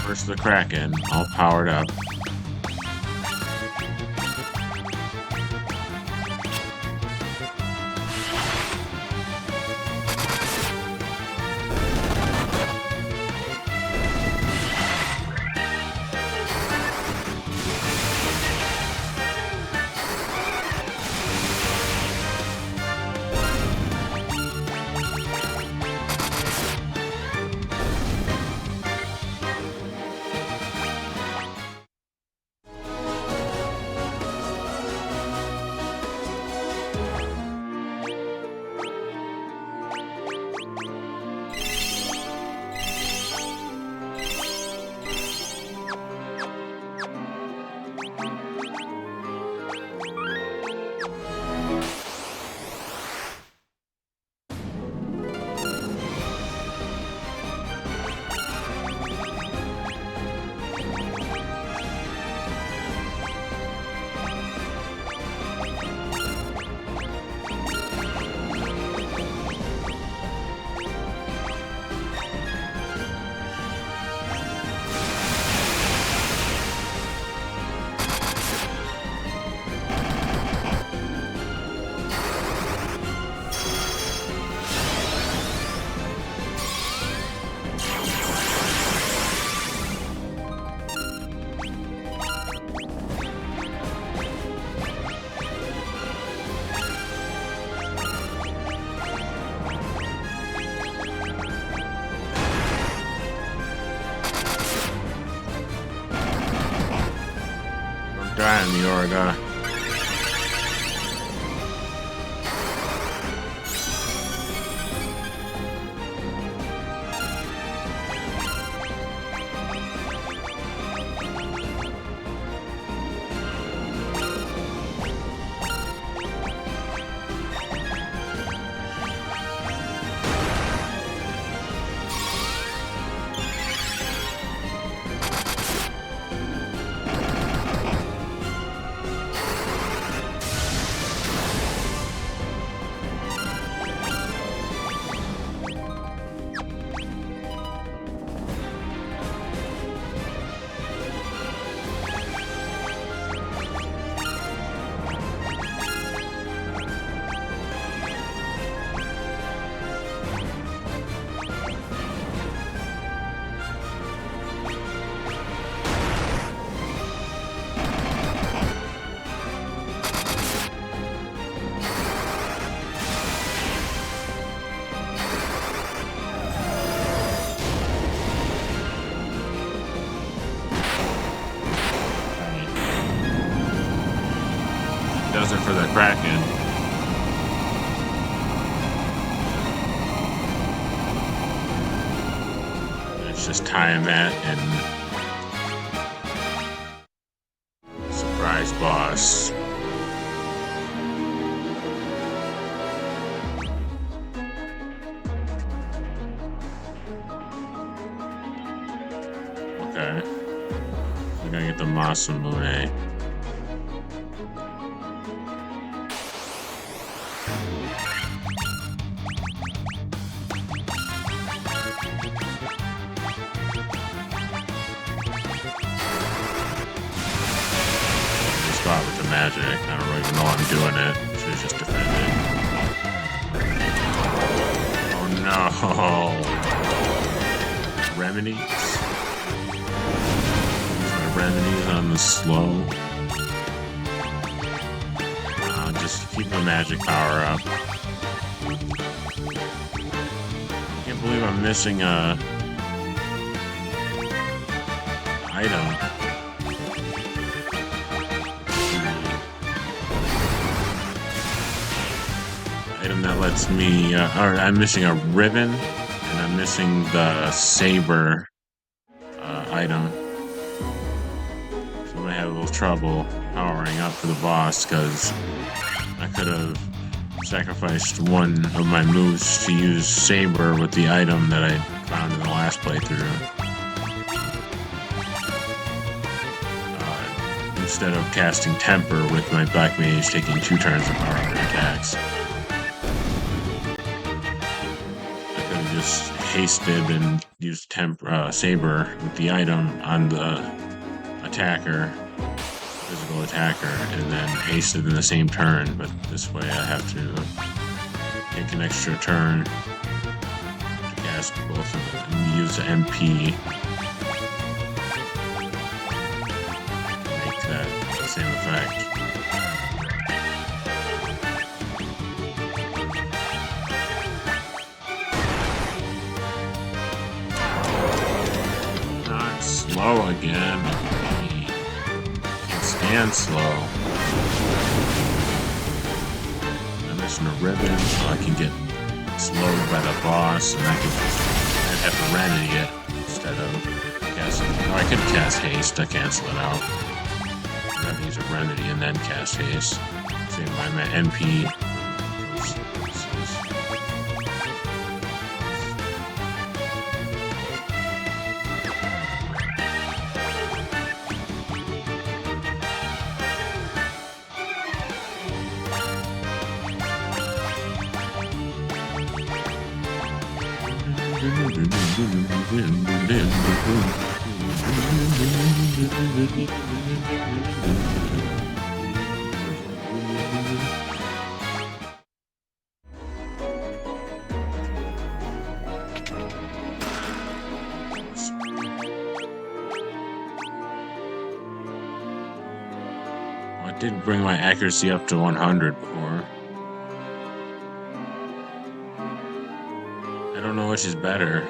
First the Kraken, all powered up. Die on the Orga. Does it for the Kraken. It's just Tiamat and surprise boss. Okay. We're gonna get the Masamune. With the magic. I don't even know I'm doing it. Should have just defended. Oh no! Remedies? Use my remedies on the slow. Just keep the magic power up. Can't believe I'm missing a item. Item that lets me, or I'm missing a ribbon, and I'm missing the saber item. So I'm gonna have a little trouble powering up for the boss because I could have sacrificed one of my moves to use saber with the item that I found in the last playthrough. Instead of casting temper with my black mage taking 2 turns of power on their attacks. Just hasted and used saber with the item on the attacker, physical attacker, and then hasted in the same turn. But this way I have to take an extra turn to cast both of them and use the MP to make that same effect. Slow again. Can't stand slow. I'm missing a ribbon so I can get slowed by the boss, and I'd have to remedy it instead of casting. Oh, I could cast haste to cancel it out. I'd have to use a remedy and then cast haste. Save my MP. I did bring my accuracy up to 100 before. I don't know which is better.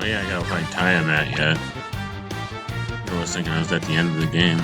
yeah, I gotta fight Tiamat yet. I was thinking I was at the end of the game.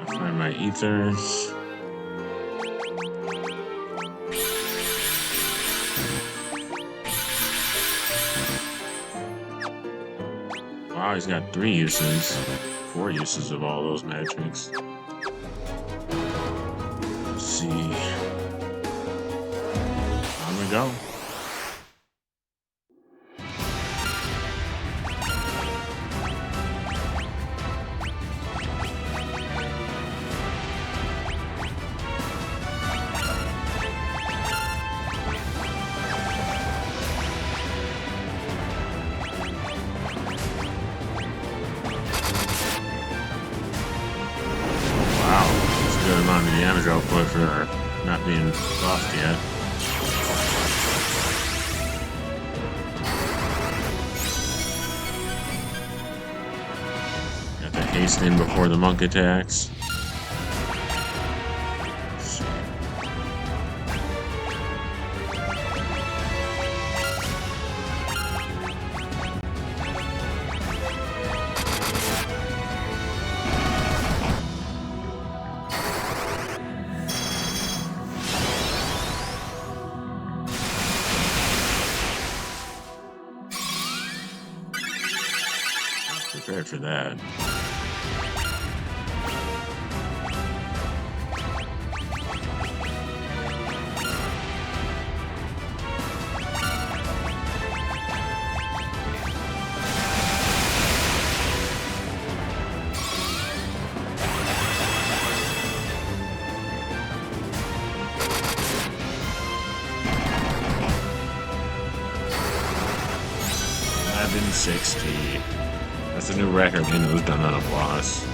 Find my ethers. Wow, he's got 3 uses. 4 uses of all those magics. Let's see. On we go. Good amount of damage output for not being buffed yet. Got the haste in before the monk attacks. Prepared for that. $1160. That's a new record, man. It was done on a boss.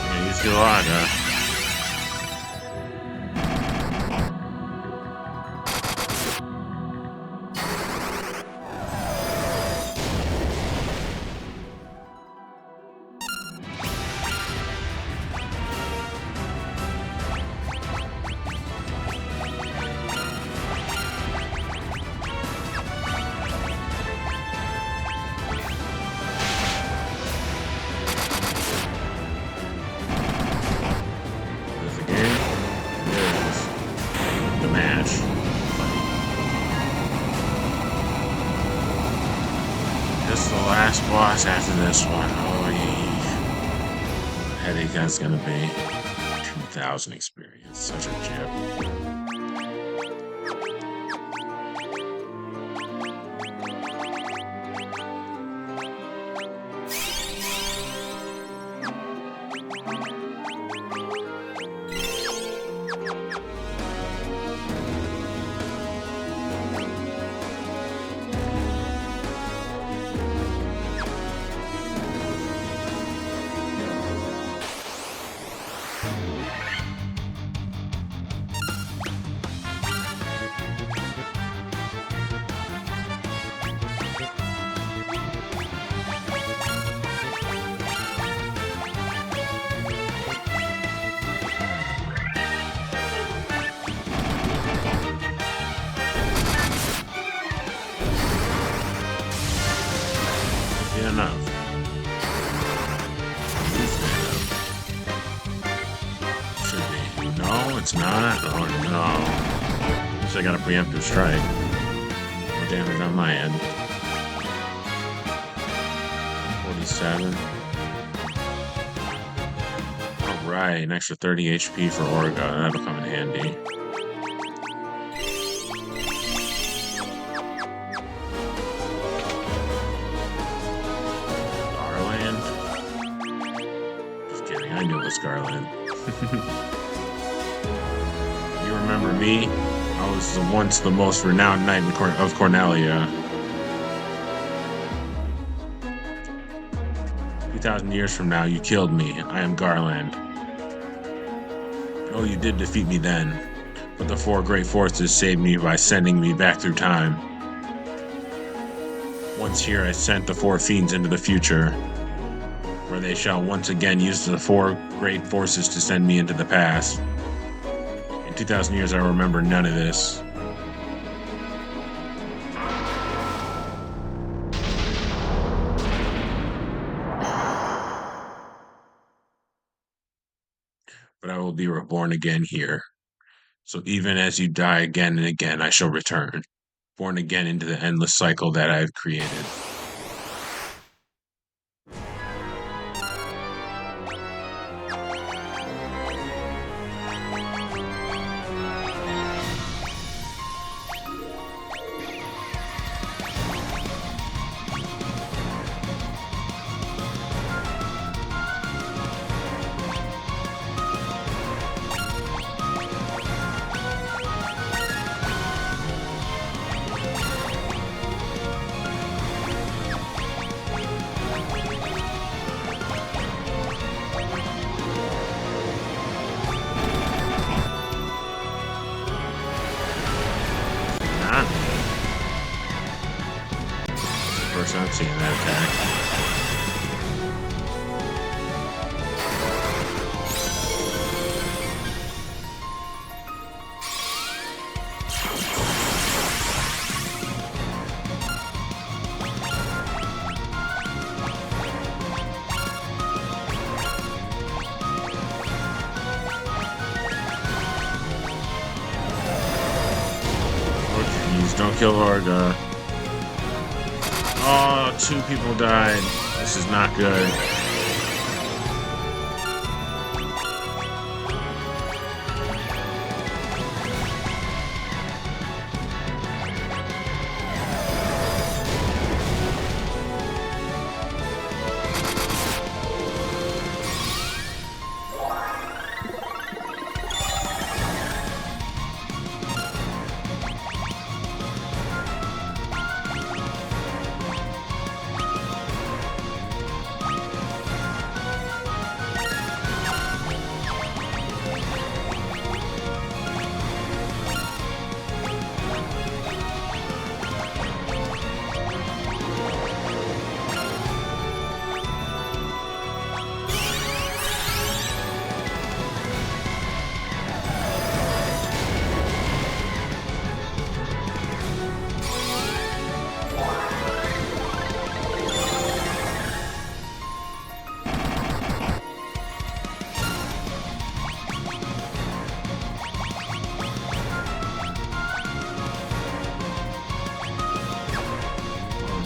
Yeah, he's still on, huh? last boss after this one. Oh, yeah. Headache that's gonna be 2,000 experience. Such a chip. Enough. Should be. No, it's not. Oh no. Guess I got a preemptive strike. No damage on my end. 47. Alright, an extra 30 HP for Orga. That'll come in handy. I knew it was Garland. You remember me? I was once the most renowned knight of Cornelia. 2,000 years from now, you killed me. I am Garland. Oh, you did defeat me then, but the four great forces saved me by sending me back through time. Once here, I sent the four fiends into the future, where they shall once again use the four great forces to send me into the past. In 2,000 years, I remember none of this. But I will be reborn again here. So even as you die again and again, I shall return, born again into the endless cycle that I have created. First time seeing that attack. Oh jeez, don't kill Orga. Oh, 2 people died. This is not good.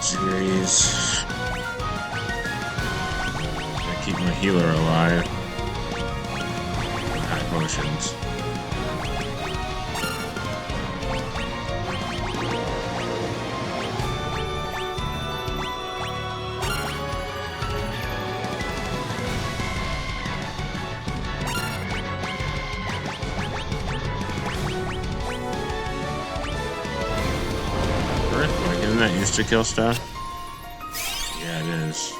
Jeez. healer alive. High potions. Earthquake, isn't that used to kill stuff? Yeah, it is.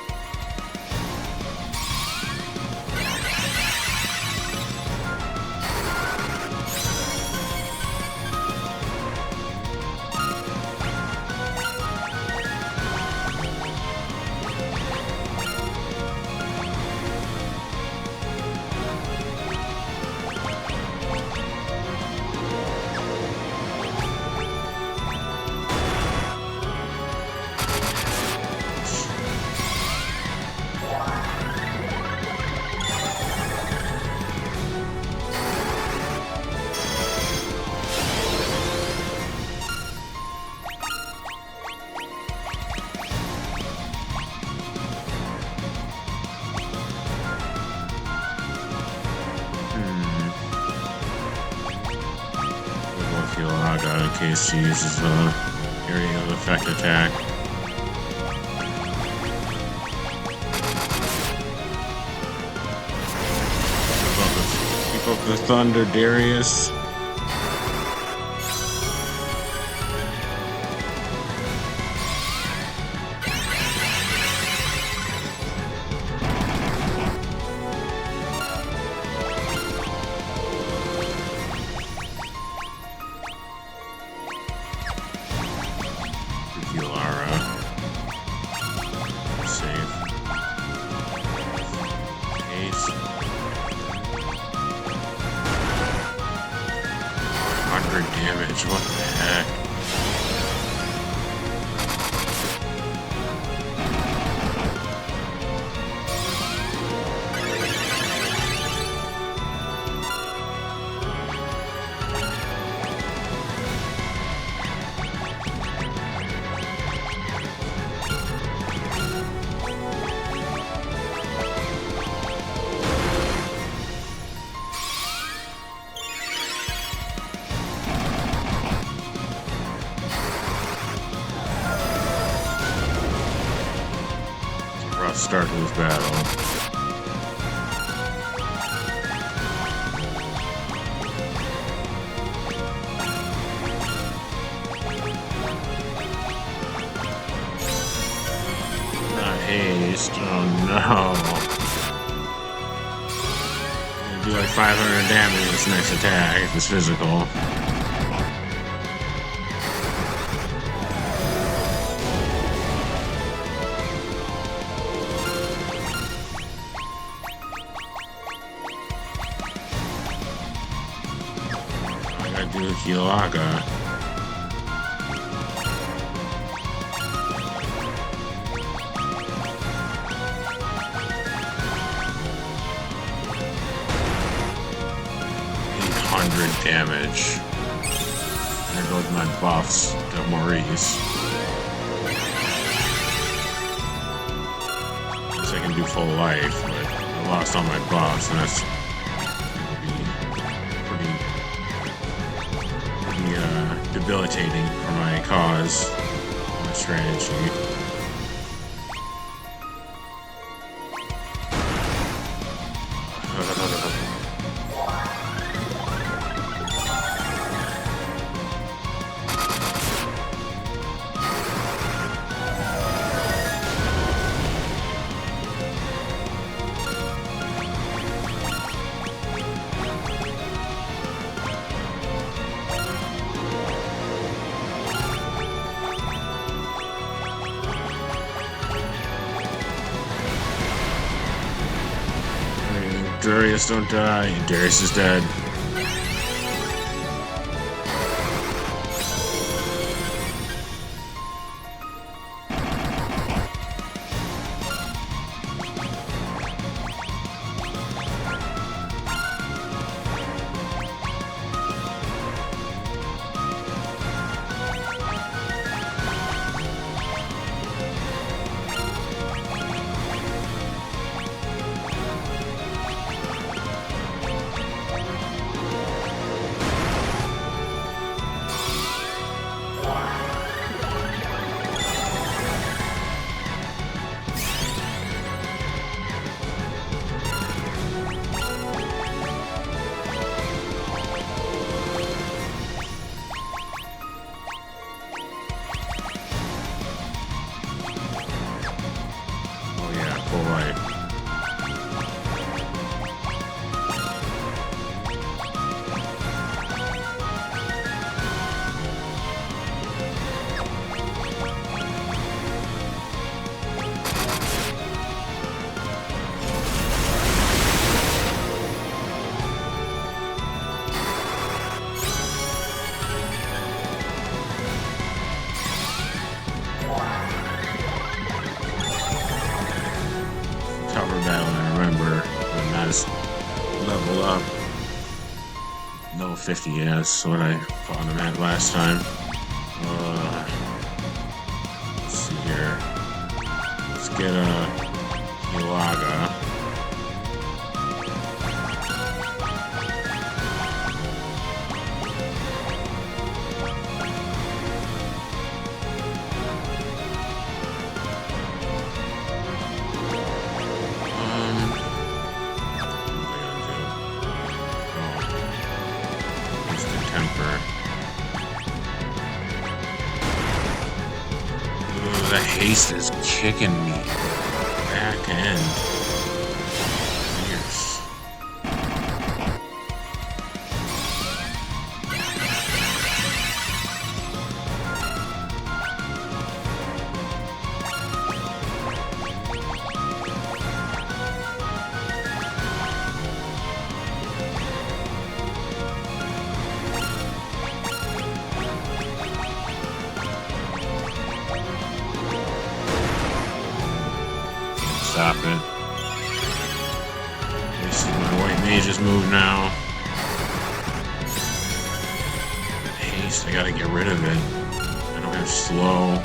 In case she uses the area of effect attack. Keep up the thunder, Darius. Damage, what the heck? Start this battle. Not haste. Oh no. Gonna do like 500 damage this next attack. This physical. Kilaga. Damage. There goes my buffs to Maurice. Guess I can do full life, but I lost all my buffs, and that's gonna be pretty debilitating for my cause, my strategy. Darius, don't die. Darius is dead. 150, yeah, that's what I fought him at last time. Let's see here. Let's get a Ilaga. The haste is kicking me back end. Fierce. Stop it. This is my white mage's move now. Haste, I gotta get rid of it. I don't have slow.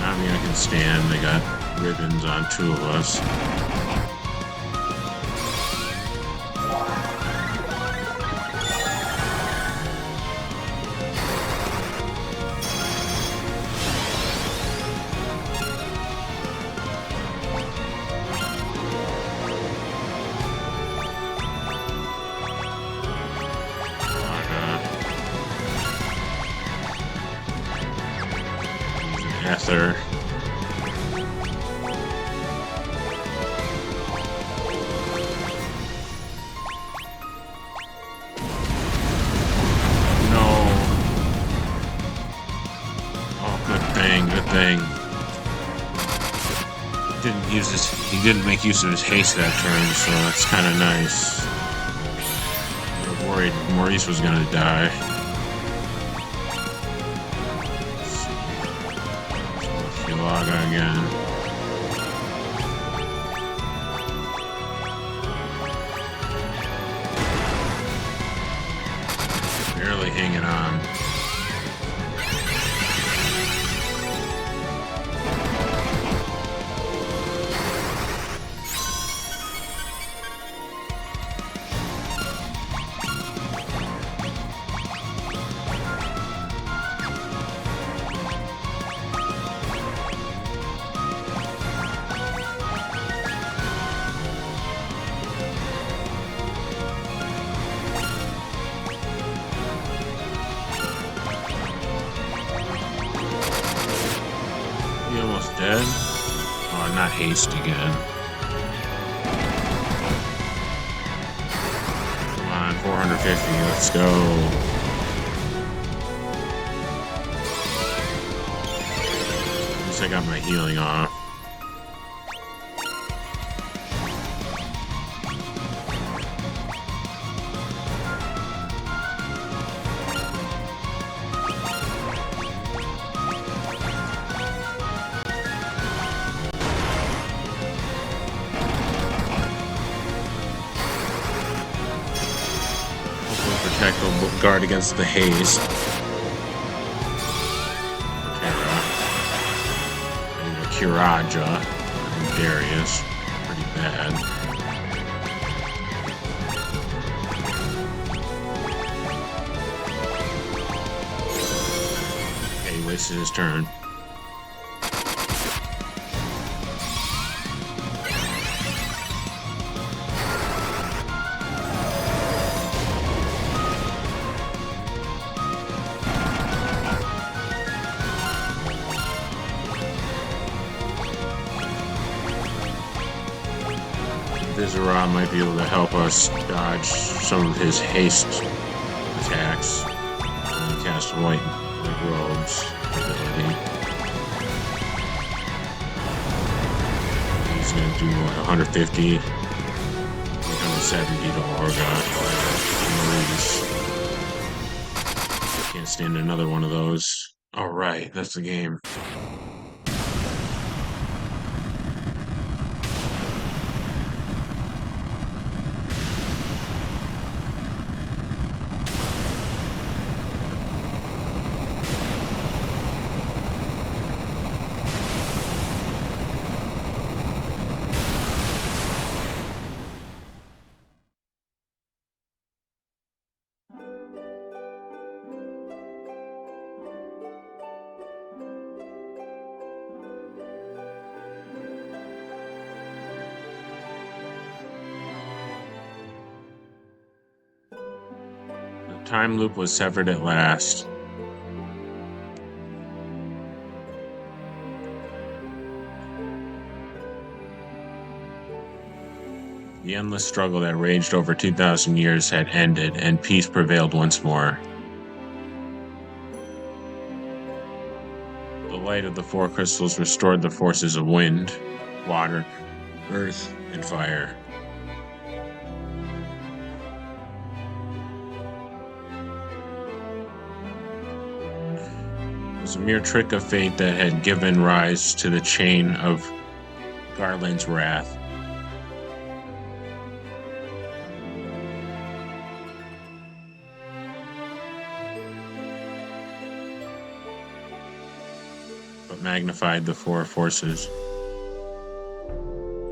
I mean, I can stand. They got ribbons on two of us. Ether. No. Oh, good thing. He didn't make use of his haste that turn, so that's kind of nice. I was worried Maurice was gonna die. Laga again. Barely hanging on. Almost dead. Oh, not haste again. Come on, 450. Let's go. At least I got my healing off. Protect or guard against the haze. And a Kiraja and Darius. Pretty bad. Okay, he wasted his turn. Vizera might be able to help us dodge some of his haste attacks. And cast white robes ability. He's gonna do what, 150, 170 to Maurice. Can't stand another one of those. Alright, that's the game. time loop was severed at last. The endless struggle that raged over 2,000 years had ended, and peace prevailed once more. The light of the four crystals restored the forces of wind, water, earth, and fire. It was a mere trick of fate that had given rise to the chain of Garland's wrath. But magnified the four forces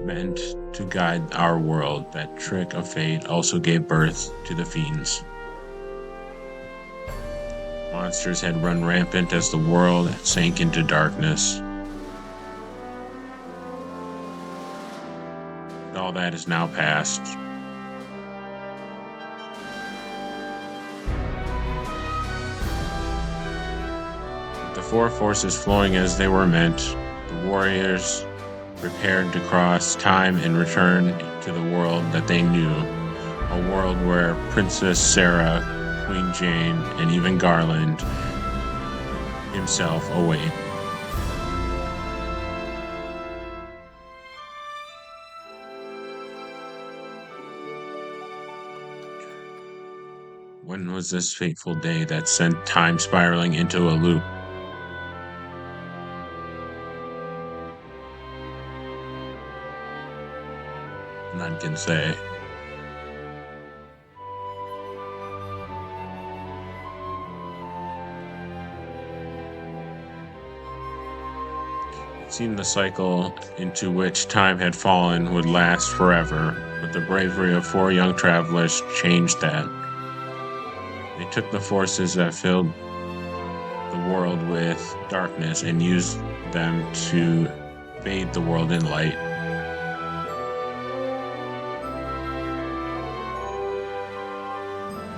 meant to guide our world. That trick of fate also gave birth to the fiends. Monsters had run rampant as the world sank into darkness. All that is now past. The four forces flowing as they were meant, the warriors prepared to cross time and return to the world that they knew, a world where Princess Sarah, Queen Jane, and even Garland himself await. When was this fateful day that sent time spiraling into a loop? None can say. It seemed the cycle into which time had fallen would last forever, but the bravery of four young travelers changed that. They took the forces that filled the world with darkness and used them to bathe the world in light.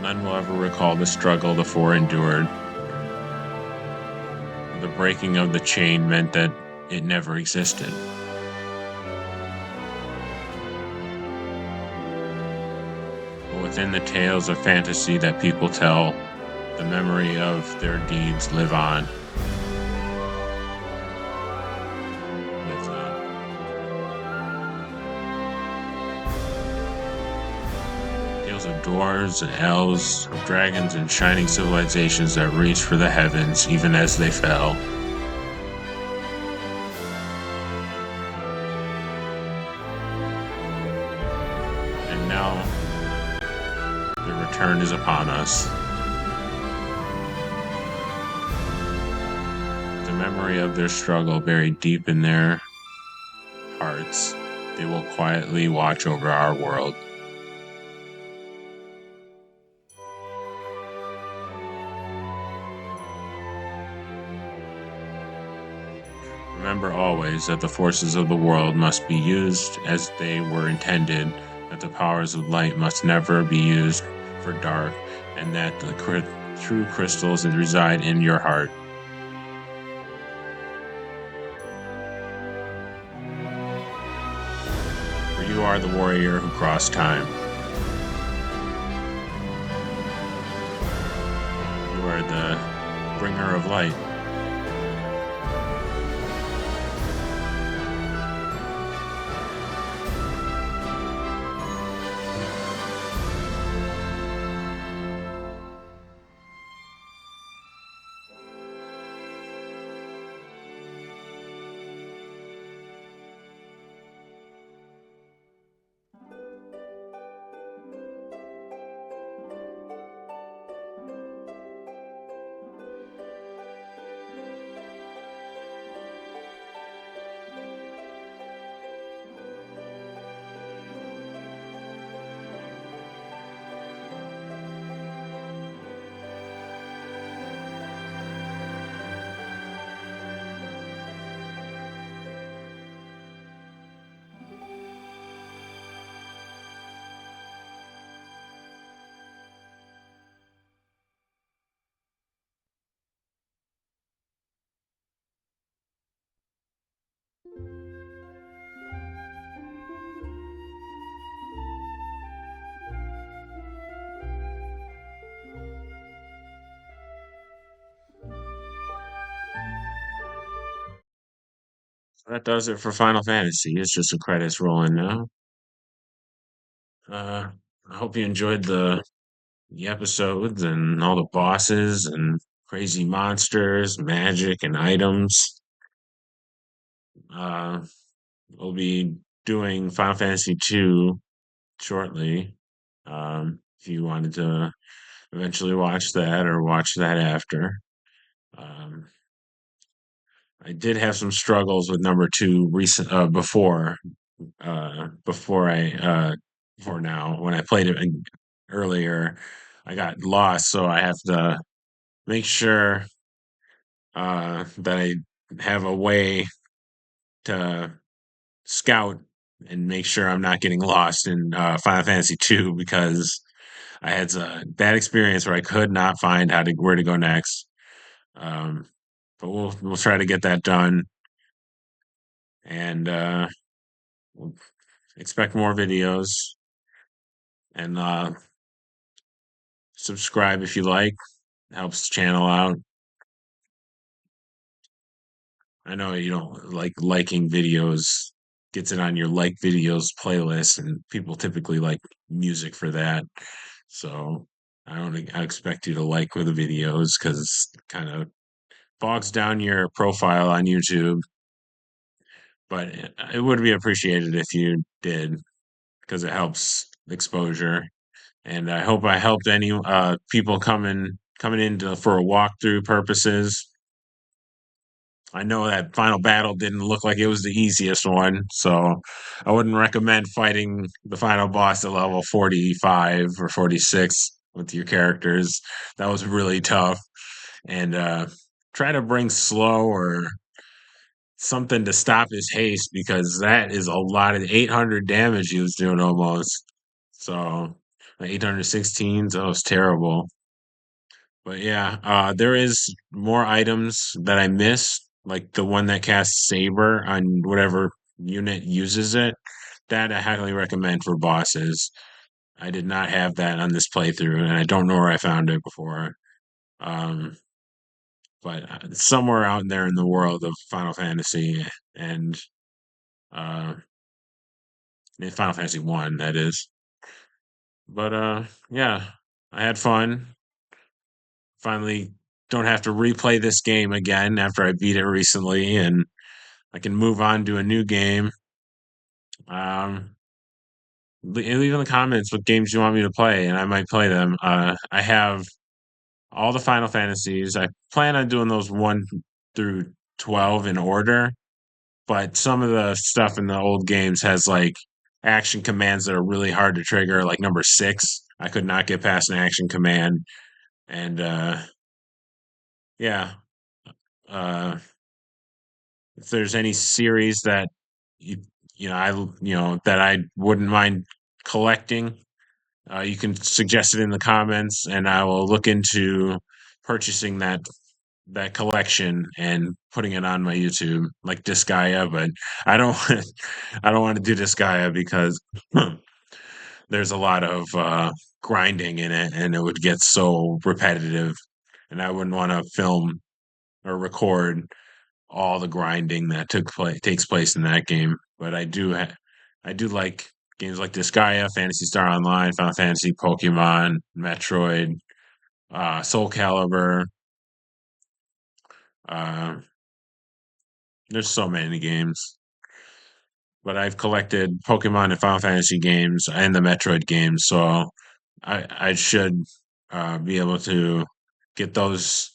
None will ever recall the struggle the four endured. The breaking of the chain meant that it never existed. But within the tales of fantasy that people tell, the memory of their deeds lives on. Tales of dwarves and elves, of dragons and shining civilizations that reached for the heavens even as they fell. And now, the return is upon us. The memory of their struggle buried deep in their hearts, they will quietly watch over our world. Remember always that the forces of the world must be used as they were intended, that the powers of light must never be used for dark, and that the true crystals reside in your heart. For you are the warrior who crossed time. You are the bringer of light. That does it for Final Fantasy. It's just the credits rolling now. Uh, I hope you enjoyed the episodes and all the bosses and crazy monsters, magic and items. Uh, we'll be doing Final Fantasy 2 shortly. If you wanted to eventually watch that or watch that after. Um, I did have some struggles with number two recent before I before now when I played it earlier. I got lost, so I have to make sure that I have a way to scout and make sure I'm not getting lost in Final Fantasy 2 because I had a bad experience where I could not find where to go next. Um, but we'll try to get that done and we'll expect more videos and subscribe if you like. Helps the channel out. I know you don't like liking videos, gets it on your like videos playlist, and people typically like music for that. So I expect you to like the videos because it kind of bogs down your profile on YouTube. But it would be appreciated if you did because it helps exposure. And I hope I helped any people coming in for a walkthrough purposes. I know that final battle didn't look like it was the easiest one, so I wouldn't recommend fighting the final boss at level 45 or 46 with your characters. That was really tough. And try to bring slow or something to stop his haste because that is a lot of 800 damage he was doing almost. So 816, that was terrible. But yeah, there is more items that I missed, like the one that casts Saber on whatever unit uses it. That I highly recommend for bosses. I did not have that on this playthrough, and I don't know where I found it before. Um, but it's somewhere out there in the world of Final Fantasy and uh, in Final Fantasy One, that is. But yeah, I had fun. Finally, don't have to replay this game again after I beat it recently, and I can move on to a new game. Um, leave in the comments what games you want me to play, and I might play them. I have all the Final Fantasies. I plan on doing those 1 through 12 in order, but some of the stuff in the old games has like action commands that are really hard to trigger, like number 6. I could not get past an action command, and yeah. Uh, if there's any series that you that I wouldn't mind collecting, you can suggest it in the comments, and I will look into purchasing that collection and putting it on my YouTube, like Disgaea. But I don't I don't want to do Disgaea because there's a lot of grinding in it, and it would get so repetitive, and I wouldn't want to film or record all the grinding that takes place in that game. But I do like games like Disgaea, Fantasy Star Online, Final Fantasy, Pokemon, Metroid, Soul Calibur. Uh, there's so many games, but I've collected Pokemon and Final Fantasy games and the Metroid games, so I should be able to get those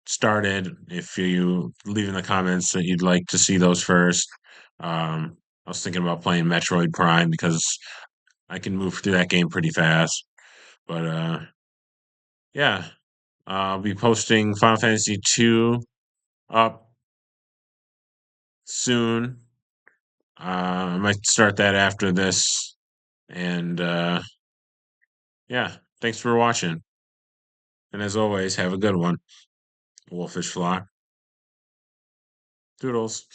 started. If you leave in the comments that you'd like to see those first. I was thinking about playing Metroid Prime because I can move through that game pretty fast. But yeah, I'll be posting Final Fantasy 2 up soon. I might start that after this. And yeah, thanks for watching. And as always, have a good one. Wolfish Flock. Doodles.